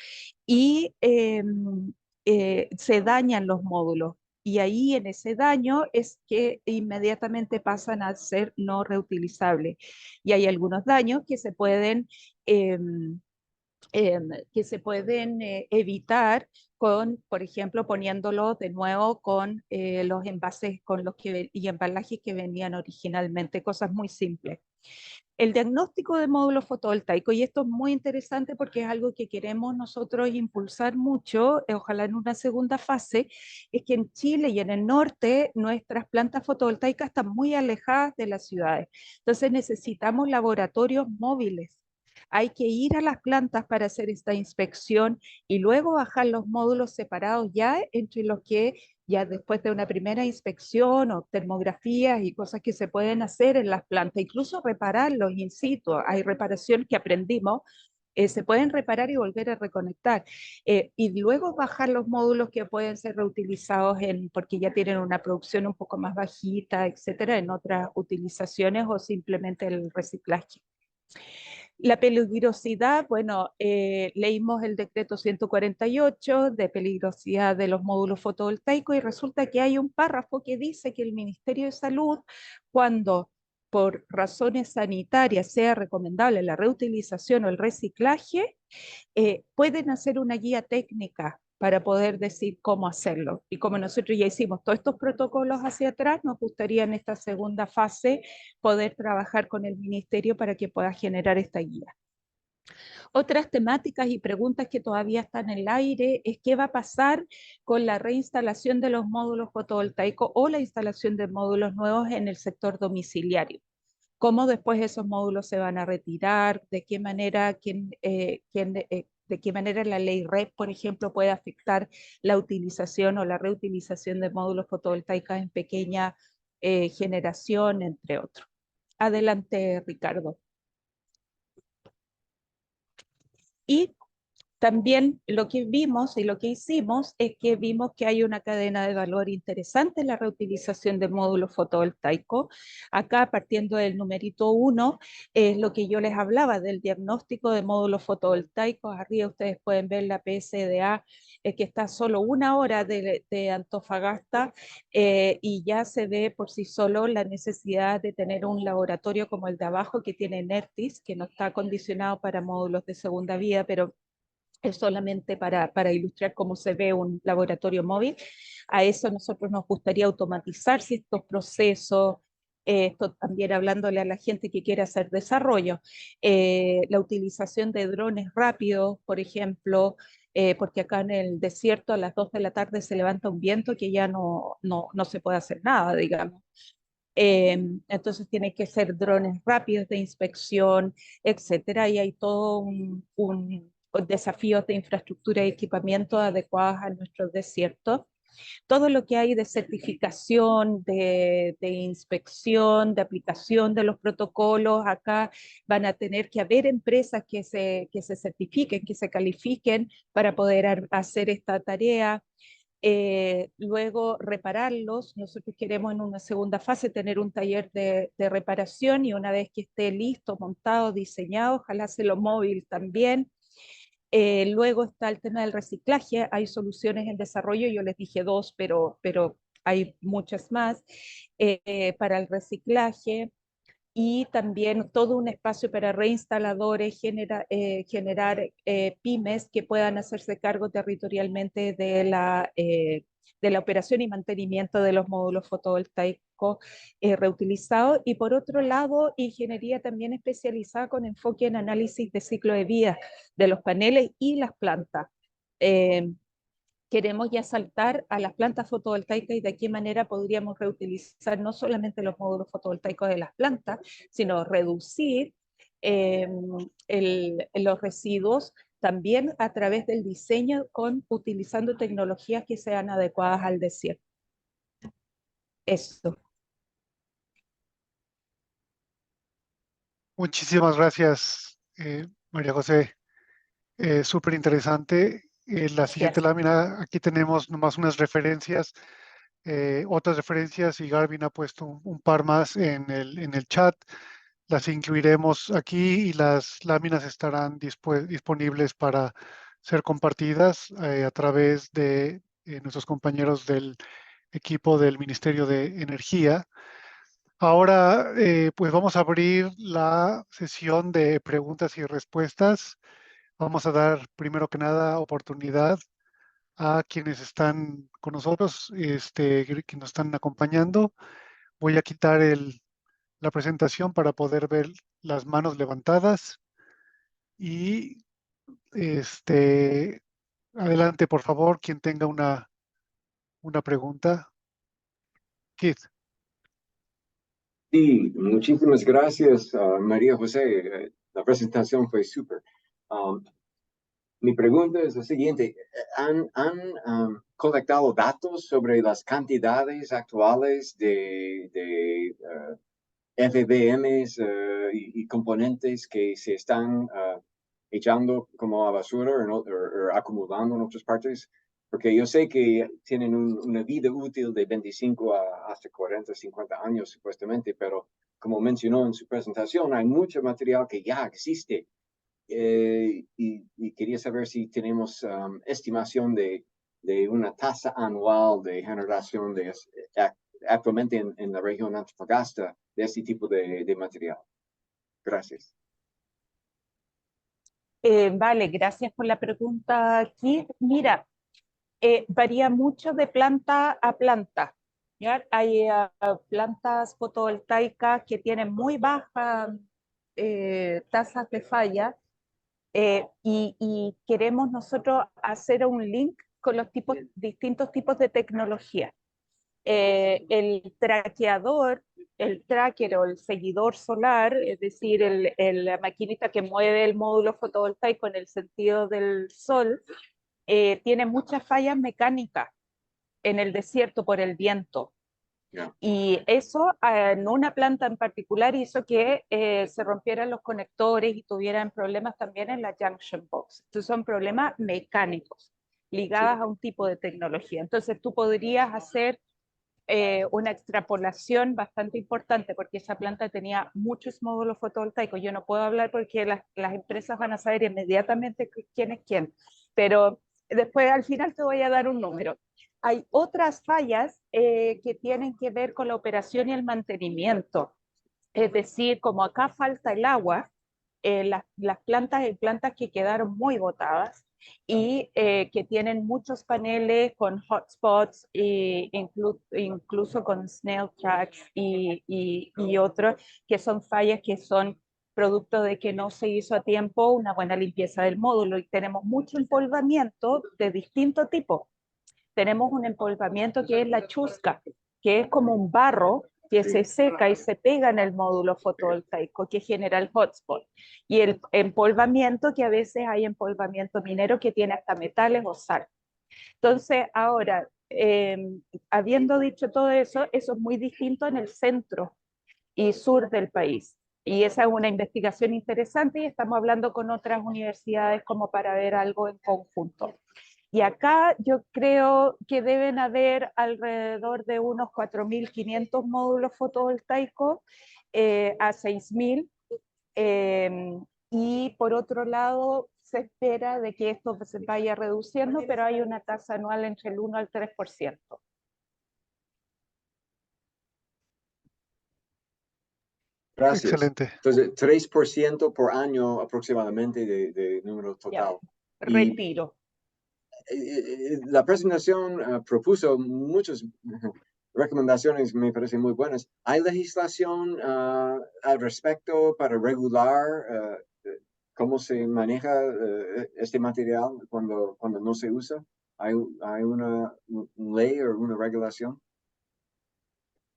y se dañan los módulos. Y ahí en ese daño es que inmediatamente pasan a ser no reutilizables. Y hay algunos daños em, evitar con, por ejemplo, poniéndolo de nuevo con los envases con y embalajes que venían originalmente, cosas muy simples. El diagnóstico de módulos fotovoltaicos, y esto es muy interesante porque es algo que queremos nosotros impulsar mucho, ojalá en una segunda fase, es que en Chile y en el norte nuestras plantas fotovoltaicas están muy alejadas de las ciudades. Entonces necesitamos laboratorios móviles. Hay que ir a las plantas para hacer esta inspección y luego bajar los módulos separados ya entre los que ya después de una primera inspección o termografías y cosas que se pueden hacer en las plantas, incluso repararlos in situ. Hay reparaciones que aprendimos, se pueden reparar y volver a reconectar. Y luego bajar los módulos que pueden ser reutilizados porque ya tienen una producción un poco más bajita, etcétera, en otras utilizaciones o simplemente el reciclaje. La peligrosidad, bueno, leímos el decreto 148 de peligrosidad de los módulos fotovoltaicos y resulta que hay un párrafo que dice que el Ministerio de Salud, cuando por razones sanitarias sea recomendable la reutilización o el reciclaje, pueden hacer una guía técnica para poder decir cómo hacerlo. Y como nosotros ya hicimos todos estos protocolos hacia atrás, nos gustaría en esta segunda fase poder trabajar con el ministerio para que pueda generar esta guía. Otras temáticas y preguntas que todavía están en el aire es qué va a pasar con la reinstalación de los módulos fotovoltaicos o la instalación de módulos nuevos en el sector domiciliario. Cómo después esos módulos se van a retirar, de qué manera, de qué manera la ley REP, por ejemplo, puede afectar la utilización o la reutilización de módulos fotovoltaicos en pequeña generación, entre otros. Adelante, Ricardo. Y también lo que vimos y lo que hicimos es que vimos que hay una cadena de valor interesante en la reutilización de módulos fotovoltaicos. Acá, partiendo del numerito 1, es lo que yo les hablaba del diagnóstico de módulos fotovoltaicos. Arriba ustedes pueden ver la PSDA, que está solo 1 hora de Antofagasta y ya se ve por sí solo la necesidad de tener un laboratorio como el de abajo que tiene NERTIS, que no está acondicionado para módulos de segunda vía, pero es solamente para ilustrar cómo se ve un laboratorio móvil. A eso nosotros nos gustaría automatizar si estos procesos, esto también hablándole a la gente que quiere hacer desarrollo, la utilización de drones rápidos, por ejemplo, porque acá en el desierto a las 2 de la tarde se levanta un viento que ya no se puede hacer nada, digamos. Entonces tiene que ser drones rápidos de inspección, etcétera, y hay todo un desafíos de infraestructura y equipamiento adecuados a nuestros desiertos. Todo lo que hay de certificación, de inspección, de aplicación de los protocolos, acá van a tener que haber empresas que se certifiquen, que se califiquen para poder hacer esta tarea. Luego repararlos. Nosotros queremos en una segunda fase tener un taller de reparación y una vez que esté listo, montado, diseñado, ojalá se lo móvil también. Luego está el tema del reciclaje, hay soluciones en desarrollo, yo les dije 2, pero hay muchas más para el reciclaje y también todo un espacio para reinstaladores, generar pymes que puedan hacerse cargo territorialmente de la operación y mantenimiento de los módulos fotovoltaicos reutilizados. Y por otro lado, ingeniería también especializada con enfoque en análisis de ciclo de vida de los paneles y las plantas. Queremos ya saltar a las plantas fotovoltaicas y de qué manera podríamos reutilizar no solamente los módulos fotovoltaicos de las plantas, sino reducir los residuos también a través del diseño utilizando tecnologías que sean adecuadas al desierto. Eso. Muchísimas gracias, María José. Súper interesante En la siguiente Yes. lámina, aquí tenemos nomás unas referencias, otras referencias, y Garvin ha puesto un par más en el chat. Las incluiremos aquí y las láminas estarán disponibles para ser compartidas a través de nuestros compañeros del equipo del Ministerio de Energía. Ahora, pues vamos a abrir la sesión de preguntas y respuestas. Vamos a dar primero que nada oportunidad a quienes están con nosotros, que nos están acompañando. Voy a quitar la presentación para poder ver las manos levantadas y adelante, por favor, quien tenga una pregunta. Keith. Sí, muchísimas gracias, María José. La presentación fue súper. Mi pregunta es la siguiente. ¿Han colectado datos sobre las cantidades actuales de FBMs y componentes que se están echando como a basura o acumulando en otras partes? Porque yo sé que tienen una vida útil de 25 hasta 40, 50 años supuestamente, pero como mencionó en su presentación, hay mucho material que ya existe. Y quería saber si tenemos estimación de una tasa anual de generación actualmente en la región Antofagasta de este tipo de material. Gracias. Vale, gracias por la pregunta, Keith. Mira, varía mucho de planta a planta. ¿Ya? Hay plantas fotovoltaicas que tienen muy bajas tasas de falla y queremos nosotros hacer un link con los distintos tipos de tecnología. El traqueador, el tracker o el seguidor solar, es decir, la maquinita que mueve el módulo fotovoltaico en el sentido del sol, tiene muchas fallas mecánicas en el desierto por el viento. Yeah. Y eso en una planta en particular hizo que se rompieran los conectores y tuvieran problemas también en la junction box. Estos son problemas mecánicos ligados a un tipo de tecnología. Entonces tú podrías hacer una extrapolación bastante importante porque esa planta tenía muchos módulos fotovoltaicos. Yo no puedo hablar porque las empresas van a saber inmediatamente quién es quién, pero después al final te voy a dar un número. Hay otras fallas que tienen que ver con la operación y el mantenimiento. Es decir, como acá falta el agua, las plantas hay plantas que quedaron muy botadas y que tienen muchos paneles con hotspots, incluso con snail tracks y otros, que son fallas que son producto de que no se hizo a tiempo una buena limpieza del módulo y tenemos mucho empolvamiento de distinto tipo. Tenemos un empolvamiento que es la chusca, que es como un barro que se seca y se pega en el módulo fotovoltaico que genera el hotspot. Y el empolvamiento, que a veces hay empolvamiento minero que tiene hasta metales o sal. Entonces, ahora, habiendo dicho todo eso, eso es muy distinto en el centro y sur del país. Y esa es una investigación interesante y estamos hablando con otras universidades como para ver algo en conjunto. Y acá yo creo que deben haber alrededor de unos 4.500 módulos fotovoltaicos a 6.000. Y por otro lado, se espera de que esto se vaya reduciendo, pero hay una tasa anual entre el 1 al 3%. Gracias. Excelente. Entonces, 3% por año aproximadamente de número total. Ya, retiro. La presentación propuso muchas recomendaciones, me parecen muy buenas. ¿Hay legislación al respecto para regular cómo se maneja este material cuando no se usa? ¿Hay una ley o una regulación?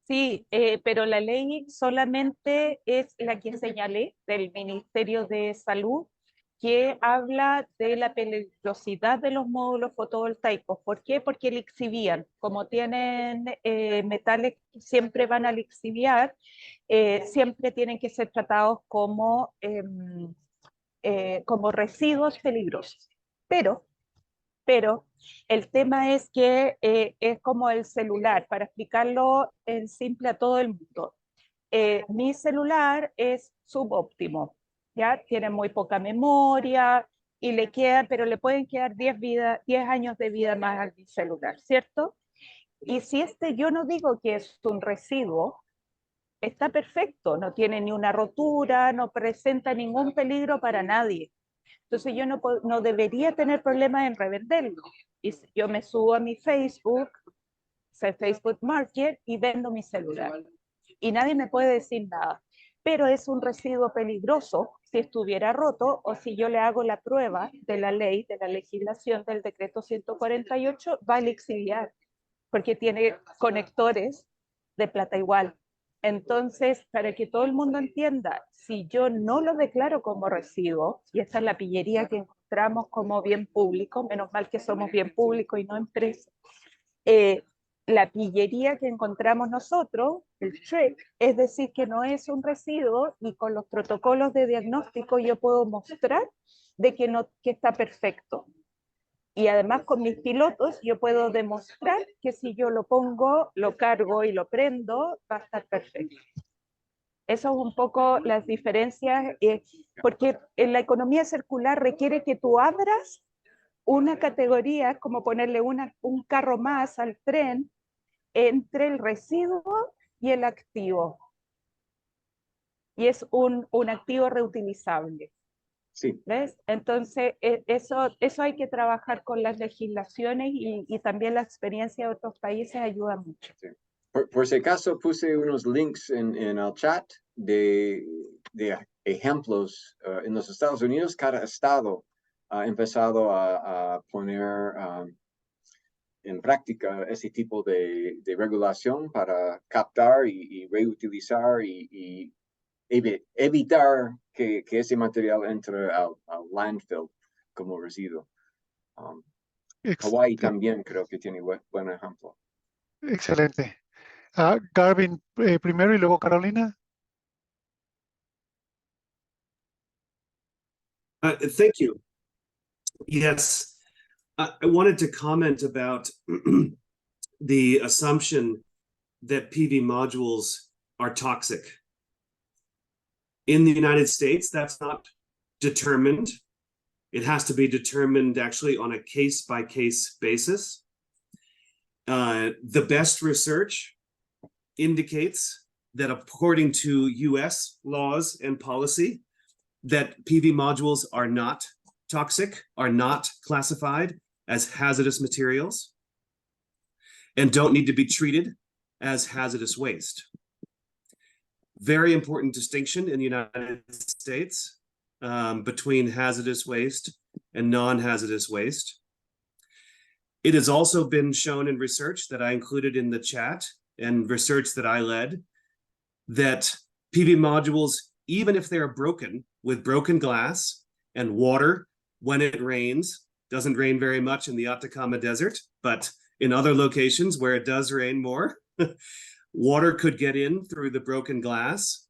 Sí, pero la ley solamente es la que señalé del Ministerio de Salud, que habla de la peligrosidad de los módulos fotovoltaicos. ¿Por qué? Porque lixivían. Como tienen metales que siempre van a lixiviar, siempre tienen que ser tratados como residuos peligrosos. Pero Pero el tema es que es como el celular, para explicarlo en simple a todo el mundo. Mi celular es subóptimo, ¿ya? Tiene muy poca memoria y le quedan, pero le pueden quedar 10 años de vida más a mi celular, ¿cierto? Y si yo no digo que es un residuo, está perfecto, no tiene ni una rotura, no presenta ningún peligro para nadie. Entonces yo no debería tener problemas en revenderlo. Y yo me subo a mi Facebook, Facebook Market, y vendo mi celular. Y nadie me puede decir nada. Pero es un residuo peligroso si estuviera roto o si yo le hago la prueba de la ley, de la legislación del decreto 148, va a lixiviar, porque tiene conectores de plata igual. Entonces, para que todo el mundo entienda, si yo no lo declaro como residuo, y esta es la pillería que encontramos como bien público, menos mal que somos bien público y no empresa, la pillería que encontramos nosotros, el trick, es decir, que no es un residuo y con los protocolos de diagnóstico yo puedo mostrar de que está perfecto. Y además con mis pilotos yo puedo demostrar que si yo lo pongo, lo cargo y lo prendo, va a estar perfecto. Eso es un poco las diferencias, porque en la economía circular requiere que tú abras una categoría, como ponerle un carro más al tren, entre el residuo y el activo. Y es un activo reutilizable. Sí. ¿Ves? Entonces, eso hay que trabajar con las legislaciones y también la experiencia de otros países ayuda mucho. Sí. Por si acaso puse unos links en el chat de ejemplos. En los Estados Unidos, cada estado ha empezado a poner en práctica ese tipo de regulación para captar y reutilizar y evitar que ese material entre al landfill como residuo. Hawaii también creo que tiene buen ejemplo. Excelente. Garvin primero y luego Carolina. Thank you. Yes, I wanted to comment about the assumption that PV modules are toxic. In the United States, that's not determined. It has to be determined actually on a case-by-case basis. The best research indicates that according to US laws and policy, that PV modules are not toxic, are not classified as hazardous materials, and don't need to be treated as hazardous waste. Very important distinction in the United States between hazardous waste and non-hazardous waste. It has also been shown in research that I included in the chat and research that I led that PV modules, even if they're broken with broken glass and water when it rains, doesn't rain very much in the Atacama Desert, but in other locations where it does rain more, water could get in through the broken glass.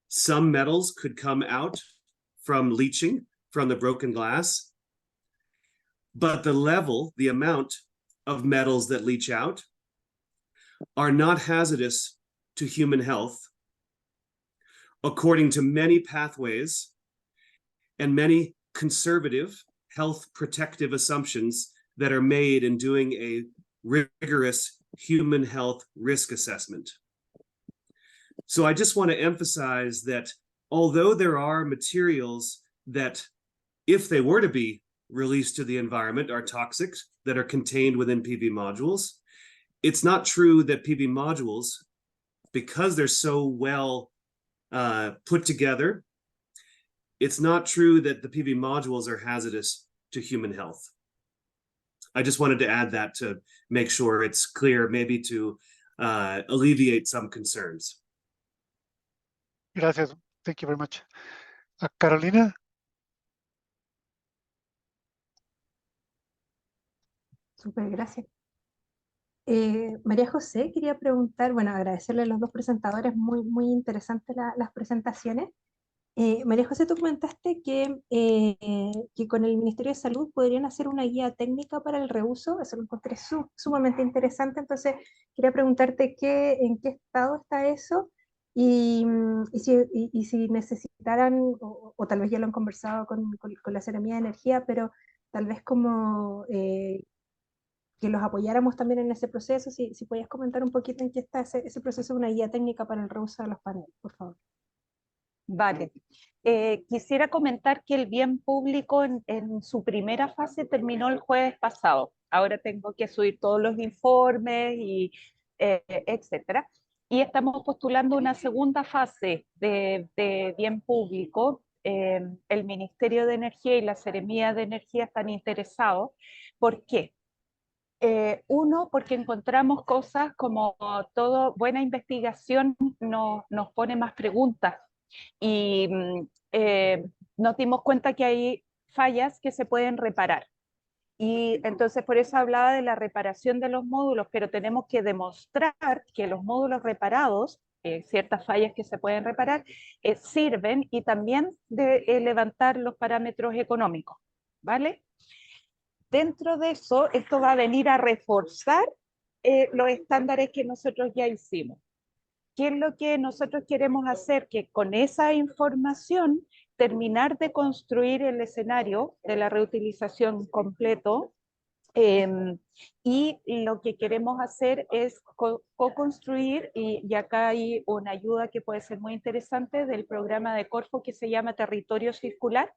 Some metals could come out from leaching from the broken glass. But the amount of metals that leach out are not hazardous to human health, according to many pathways and many conservative health protective assumptions that are made in doing a rigorous human health risk assessment. So I just want to emphasize that although there are materials that, if they were to be released to the environment, are toxic, that are contained within PV modules, it's not true that PV modules, because they're so well put together, it's not true that the PV modules are hazardous to human health. I just wanted to add that to make sure it's clear, maybe to alleviate some concerns. Gracias. Thank you very much. Carolina. Súper, gracias. María José, quería preguntar, bueno, agradecerle a los dos presentadores, muy interesantes las presentaciones. María José, tú comentaste que con el Ministerio de Salud podrían hacer una guía técnica para el reuso. Eso lo encontré sumamente interesante. Entonces, quería preguntarte en qué estado está eso y si necesitaran, o tal vez ya lo han conversado con la Seremía de Energía, pero tal vez como que los apoyáramos también en ese proceso. Si podías comentar un poquito en qué está ese proceso de una guía técnica para el reuso de los paneles, por favor. Vale. Quisiera comentar que el bien público en su primera fase terminó el jueves pasado. Ahora tengo que subir todos los informes y etcétera. Y estamos postulando una segunda fase de bien público. El Ministerio de Energía y la Seremía de Energía están interesados. ¿Por qué? Uno, porque encontramos cosas como todo buena investigación nos pone más preguntas y nos dimos cuenta que hay fallas que se pueden reparar. Y entonces por eso hablaba de la reparación de los módulos, pero tenemos que demostrar que los módulos reparados, ciertas fallas que se pueden reparar, sirven y también de levantar los parámetros económicos, ¿vale? Dentro de eso, esto va a venir a reforzar los estándares que nosotros ya hicimos. ¿Qué es lo que nosotros queremos hacer? Que con esa información terminar de construir el escenario de la reutilización completo y lo que queremos hacer es co-construir, y acá hay una ayuda que puede ser muy interesante del programa de Corfo que se llama Territorio Circular,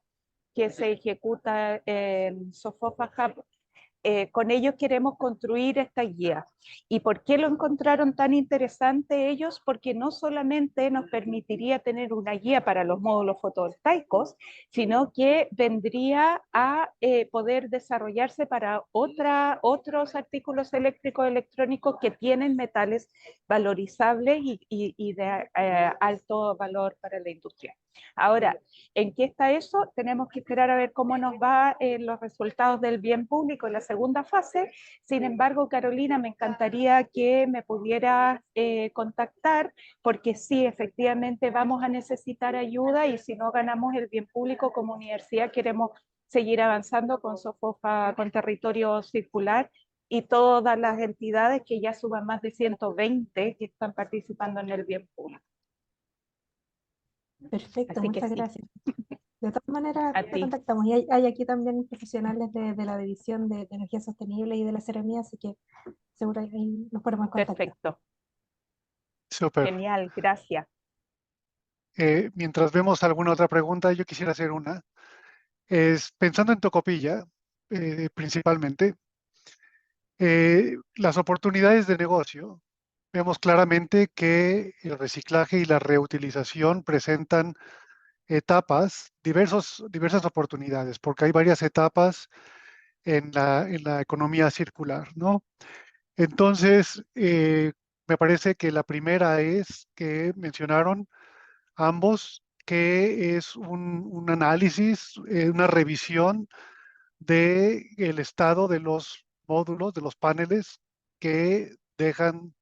que se ejecuta en Sofofa Hub. Con ellos queremos construir esta guía. ¿Y por qué lo encontraron tan interesante ellos? Porque no solamente nos permitiría tener una guía para los módulos fotovoltaicos, sino que vendría a poder desarrollarse para otros artículos eléctricos electrónicos que tienen metales valorizables y de alto valor para la industria. Ahora, ¿en qué está eso? Tenemos que esperar a ver cómo nos va los resultados del bien público en la segunda fase. Sin embargo, Carolina, me encantaría que me pudieras contactar, porque sí, efectivamente vamos a necesitar ayuda y si no ganamos el bien público como universidad, queremos seguir avanzando con Sofofa, con Territorio Circular y todas las entidades que ya suban más de 120 que están participando en el bien público. Perfecto, Así que muchas sí, gracias. De todas maneras, a te ti. contactamos. Y hay aquí también profesionales de la División de Energía Sostenible y de la Seremía, así que seguro ahí nos ponemos en contacto. Perfecto. Súper. Genial, gracias. Mientras vemos alguna otra pregunta, yo quisiera hacer una. Es pensando en Tocopilla, principalmente, las oportunidades de negocio. Vemos claramente que el reciclaje y la reutilización presentan diversas oportunidades, porque hay varias etapas en la economía circular, ¿no? Entonces, me parece que la primera es que mencionaron ambos, que es un análisis, una revisión del estado de los módulos, de los paneles que dejan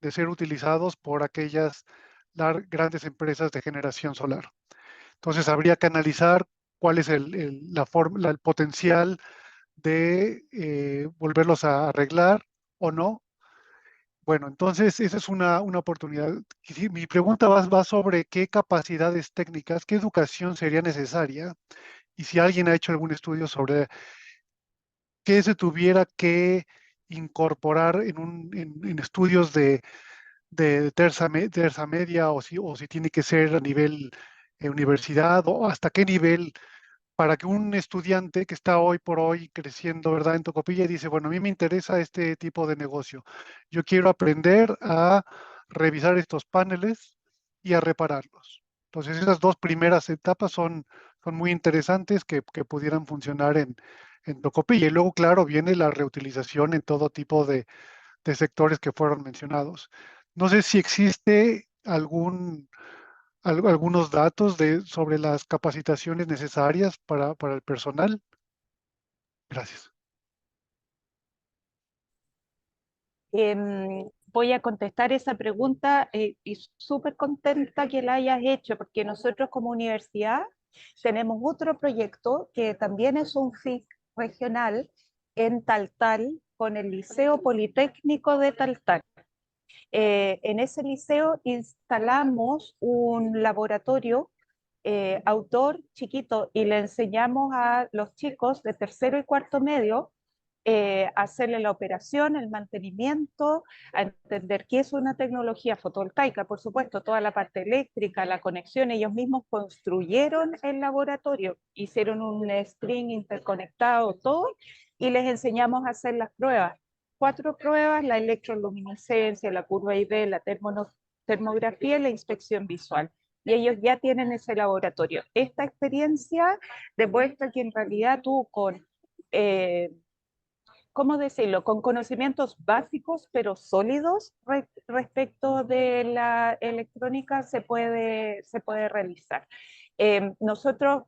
de ser utilizados por aquellas grandes empresas de generación solar. Entonces, habría que analizar cuál es el potencial de volverlos a arreglar o no. Bueno, entonces esa es una oportunidad. Y sí, mi pregunta va sobre qué capacidades técnicas, qué educación sería necesaria y si alguien ha hecho algún estudio sobre qué se tuviera que incorporar en estudios de terza media o si tiene que ser a nivel universidad o hasta qué nivel para que un estudiante que está hoy por hoy creciendo, ¿verdad? En Tocopilla y dice, bueno, a mí me interesa este tipo de negocio. Yo quiero aprender a revisar estos paneles y a repararlos. Entonces, esas dos primeras etapas son muy interesantes que pudieran funcionar en Tocopilla. Y luego, claro, viene la reutilización en todo tipo de sectores que fueron mencionados. No sé si existe algunos datos sobre las capacitaciones necesarias para el personal. Gracias. voy a contestar esa pregunta y súper contenta que la hayas hecho, porque nosotros como universidad tenemos otro proyecto que también es un FIC regional en Taltal con el Liceo Politécnico de Taltal. En ese liceo instalamos un laboratorio outdoor chiquito y le enseñamos a los chicos de tercero y cuarto medio hacerle la operación, el mantenimiento, a entender qué es una tecnología fotovoltaica, por supuesto, toda la parte eléctrica, la conexión, ellos mismos construyeron el laboratorio, hicieron un string interconectado, todo, y les enseñamos a hacer las pruebas. 4 pruebas, la electroluminiscencia, la curva IV, la termografía y la inspección visual. Y ellos ya tienen ese laboratorio. Esta experiencia demuestra que en realidad tú con ¿cómo decirlo? Con conocimientos básicos pero sólidos respecto de la electrónica se puede realizar. Nosotros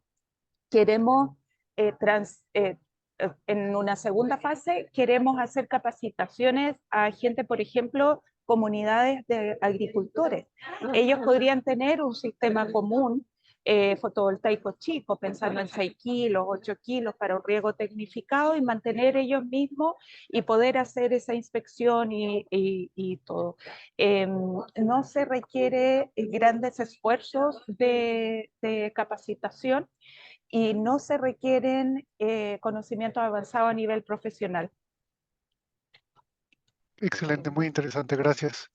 queremos, en una segunda fase, queremos hacer capacitaciones a gente, por ejemplo, comunidades de agricultores. Ellos podrían tener un sistema común fotovoltaico chico, pensando en 6 kilos, 8 kilos para un riego tecnificado y mantener ellos mismos y poder hacer esa inspección y todo. No se requiere grandes esfuerzos de capacitación y no se requieren conocimientos avanzados a nivel profesional. Excelente, muy interesante, gracias.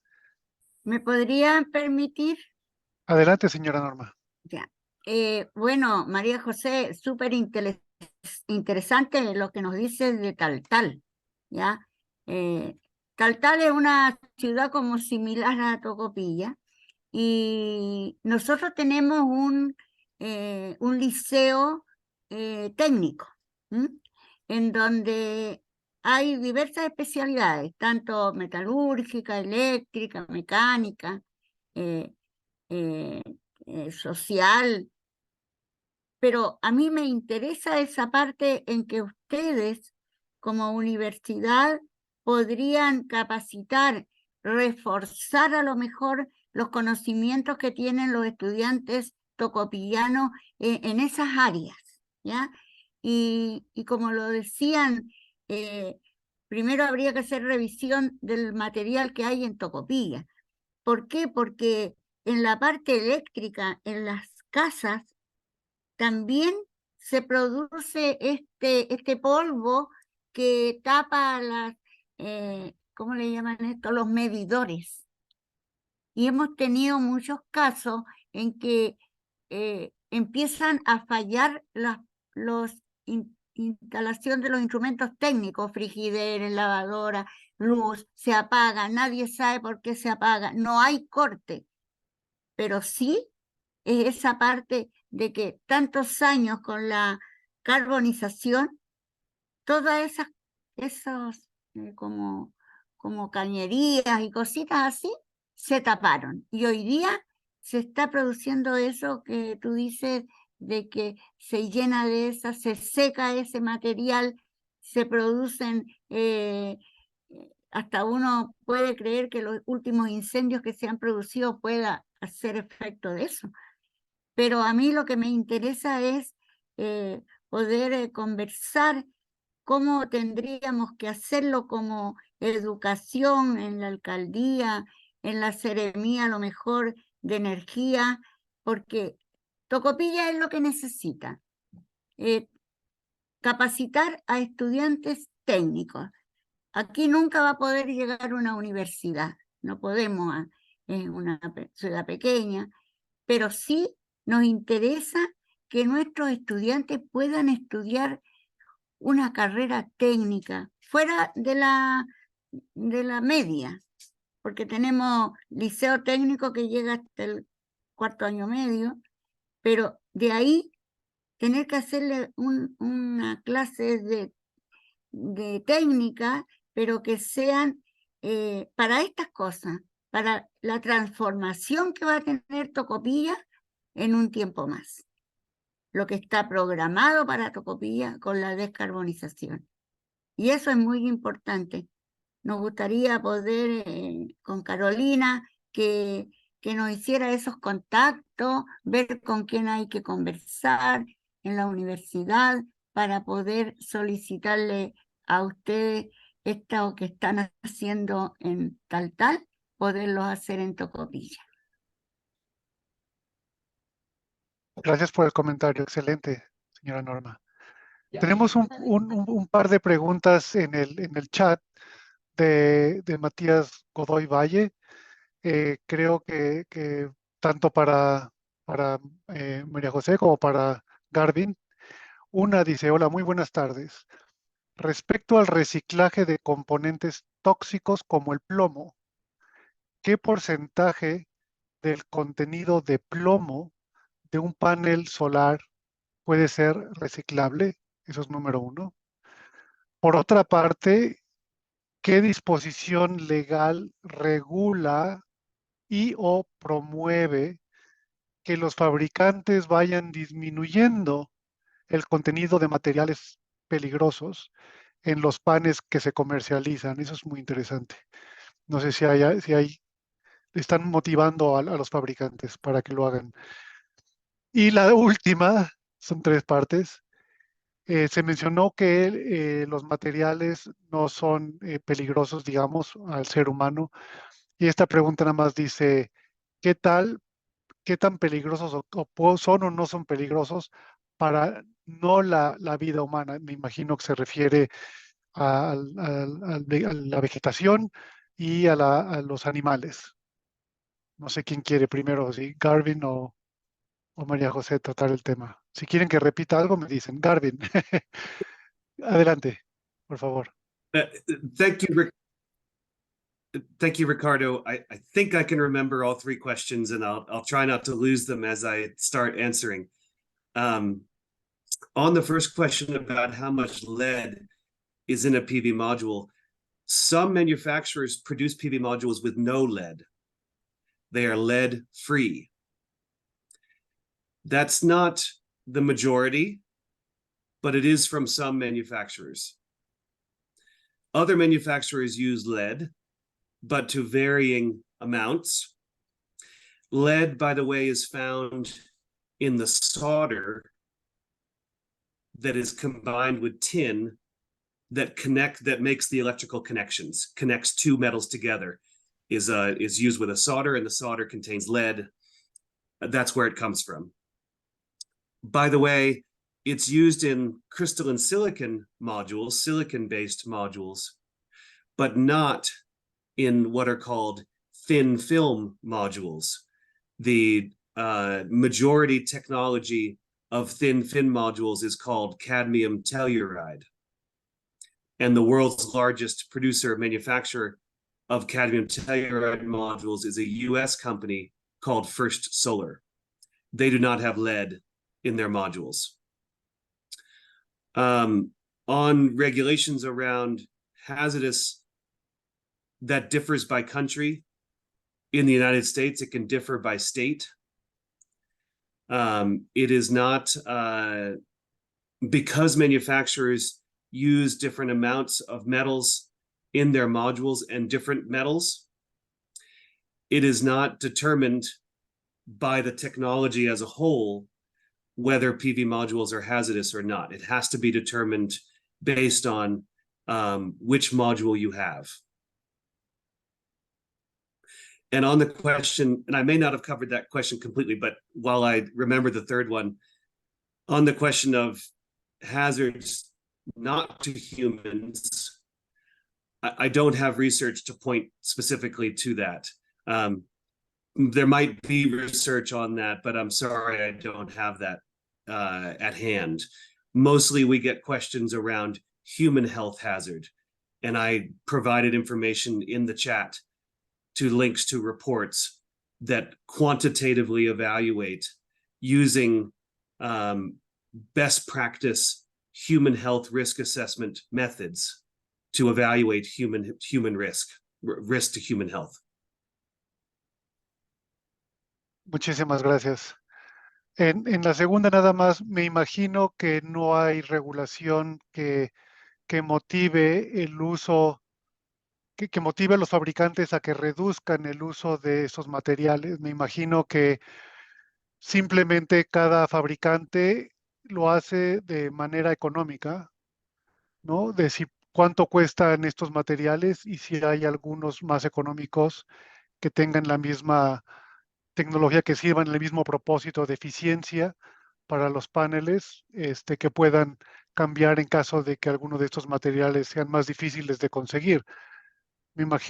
¿Me podrían permitir? Adelante, señora Norma. Ya. Bueno, María José, súper interesante lo que nos dice de Taltal, ¿ya? Taltal es una ciudad como similar a Tocopilla y nosotros tenemos un liceo técnico, en donde hay diversas especialidades, tanto metalúrgica, eléctrica, mecánica, social, pero a mí me interesa esa parte en que ustedes como universidad podrían capacitar, reforzar a lo mejor los conocimientos que tienen los estudiantes tocopillanos en esas áreas, ¿ya? Y como lo decían, primero habría que hacer revisión del material que hay en Tocopilla. ¿Por qué? Porque en la parte eléctrica, en las casas, también se produce este polvo que tapa las, ¿cómo le llaman esto? Los medidores. Y hemos tenido muchos casos en que empiezan a fallar la instalación de los instrumentos técnicos, frigideras, lavadora, luz, se apaga, nadie sabe por qué se apaga, no hay corte, pero sí es esa parte de que tantos años con la carbonización, todas esos como cañerías y cositas así, se taparon. Y hoy día se está produciendo eso que tú dices, de que se llena de esas, se seca ese material, se producen, hasta uno puede creer que los últimos incendios que se han producido pueda hacer efecto de eso. Pero a mí lo que me interesa es poder conversar cómo tendríamos que hacerlo como educación en la alcaldía, en la seremía a lo mejor de energía, porque Tocopilla es lo que necesita. Capacitar a estudiantes técnicos. Aquí nunca va a poder llegar una universidad, no podemos, es una ciudad pequeña, pero sí nos interesa que nuestros estudiantes puedan estudiar una carrera técnica fuera de la media, porque tenemos liceo técnico que llega hasta el 4º año medio, pero de ahí tener que hacerle una clase de técnica, pero que sean para estas cosas, para la transformación que va a tener Tocopilla en un tiempo más. Lo que está programado para Tocopilla con la descarbonización. Y eso es muy importante. nos gustaría poder, con Carolina, que nos hiciera esos contactos, ver con quién hay que conversar en la universidad para poder solicitarle a ustedes esto que están haciendo en tal, poderlo hacer en Tocopilla. Gracias por el comentario. Excelente, señora Norma. Tenemos un par de preguntas en el chat de Matías Godoy Valle. Creo que tanto para María José como para Garvin. Una dice, hola, muy buenas tardes. Respecto al reciclaje de componentes tóxicos como el plomo, ¿qué porcentaje del contenido de plomo de un panel solar puede ser reciclable? Eso es número uno. Por otra parte, ¿qué disposición legal regula y o promueve que los fabricantes vayan disminuyendo el contenido de materiales peligrosos en los panes que se comercializan? Eso es muy interesante. No sé si están motivando a los fabricantes para que lo hagan. Y la última, son tres partes. Se mencionó que los materiales no son peligrosos, digamos, al ser humano. Y esta pregunta nada más dice, ¿qué tan peligrosos son o no son peligrosos para no la vida humana? Me imagino que se refiere a la vegetación y a los animales. No sé quién quiere primero, si Garvin o María José tratar el tema. Si quieren que repita algo, me dicen. Garvin, adelante, por favor. Thank you, Thank you, Ricardo. I think I can remember all three questions, and I'll try not to lose them as I start answering. On the first question about how much lead is in a PV module, some manufacturers produce PV modules with no lead. They are lead free. That's not the majority, but it is from some manufacturers. Other manufacturers use lead, but to varying amounts. Lead, by the way, is found in the solder that is combined with tin that makes the electrical connections, connects two metals together, is used with a solder, and the solder contains lead. That's where it comes from. By the way, it's used in crystalline silicon modules, silicon-based modules, but not in what are called thin film modules. The majority technology of thin film modules is called cadmium telluride. And the world's largest producer, manufacturer of cadmium telluride modules is a US company called First Solar. They do not have lead in their modules. On regulations around hazardous, that differs by country. In the United States, it can differ by state. It is not, because manufacturers use different amounts of metals in their modules and different metals, it is not determined by the technology as a whole whether PV modules are hazardous or not. It has to be determined based on which module you have. And on the question, and I may not have covered that question completely, but while I remember the third one, on the question of hazards not to humans, I don't have research to point specifically to that. There might be research on that, but I'm sorry, I don't have that at hand. Mostly we get questions around human health hazard, and I provided information in the chat to links to reports that quantitatively evaluate using best practice human health risk assessment methods to evaluate human risk to human health. Muchísimas gracias. En la segunda nada más, me imagino que no hay regulación que motive el uso que motive a los fabricantes a que reduzcan el uso de esos materiales. Me imagino que simplemente cada fabricante lo hace de manera económica, ¿no? De si cuánto cuestan estos materiales y si hay algunos más económicos que tengan la misma tecnología, que sirvan el mismo propósito de eficiencia para los paneles, que puedan cambiar en caso de que alguno de estos materiales sean más difíciles de conseguir.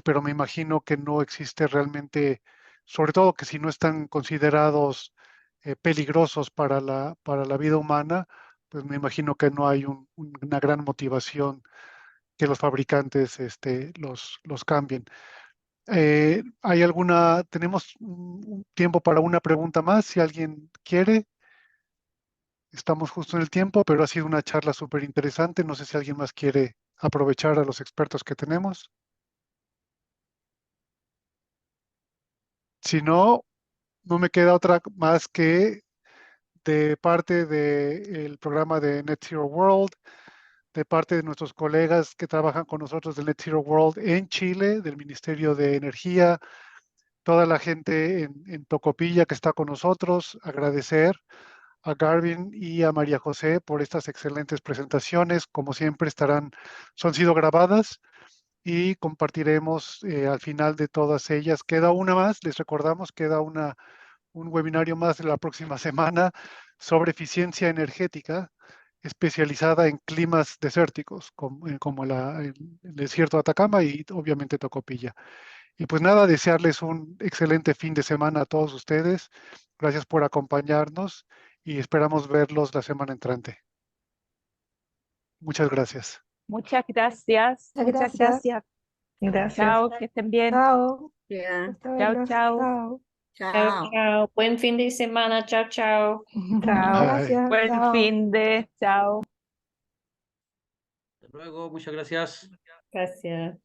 Pero me imagino que no existe realmente, sobre todo que si no están considerados peligrosos para la vida humana, pues me imagino que no hay una gran motivación que los fabricantes los cambien. Tenemos un tiempo para una pregunta más, si alguien quiere. Estamos justo en el tiempo, pero ha sido una charla súper interesante. No sé si alguien más quiere aprovechar a los expertos que tenemos. Si no, no me queda otra más que de parte del programa de Net Zero World, de parte de nuestros colegas que trabajan con nosotros de Net Zero World en Chile, del Ministerio de Energía, toda la gente en Tocopilla que está con nosotros, agradecer a Garvin y a María José por estas excelentes presentaciones. Como siempre, son sido grabadas y compartiremos al final de todas ellas. Queda una más, les recordamos, queda un webinario más de la próxima semana sobre eficiencia energética especializada en climas desérticos, como el desierto de Atacama y obviamente Tocopilla. Y pues nada, desearles un excelente fin de semana a todos ustedes. Gracias por acompañarnos y esperamos verlos la semana entrante. Muchas gracias. Muchas gracias. Muchas Muchas gracias. gracias. Gracias. Chao, que estén bien. Chao. Ya, Gusto Chao, verlos. chao. Chao. Chao, chao. chao. Buen fin de semana. Chao, chao. Chao. Gracias. Buen Chao. fin de. Chao. Hasta luego, muchas gracias. Gracias.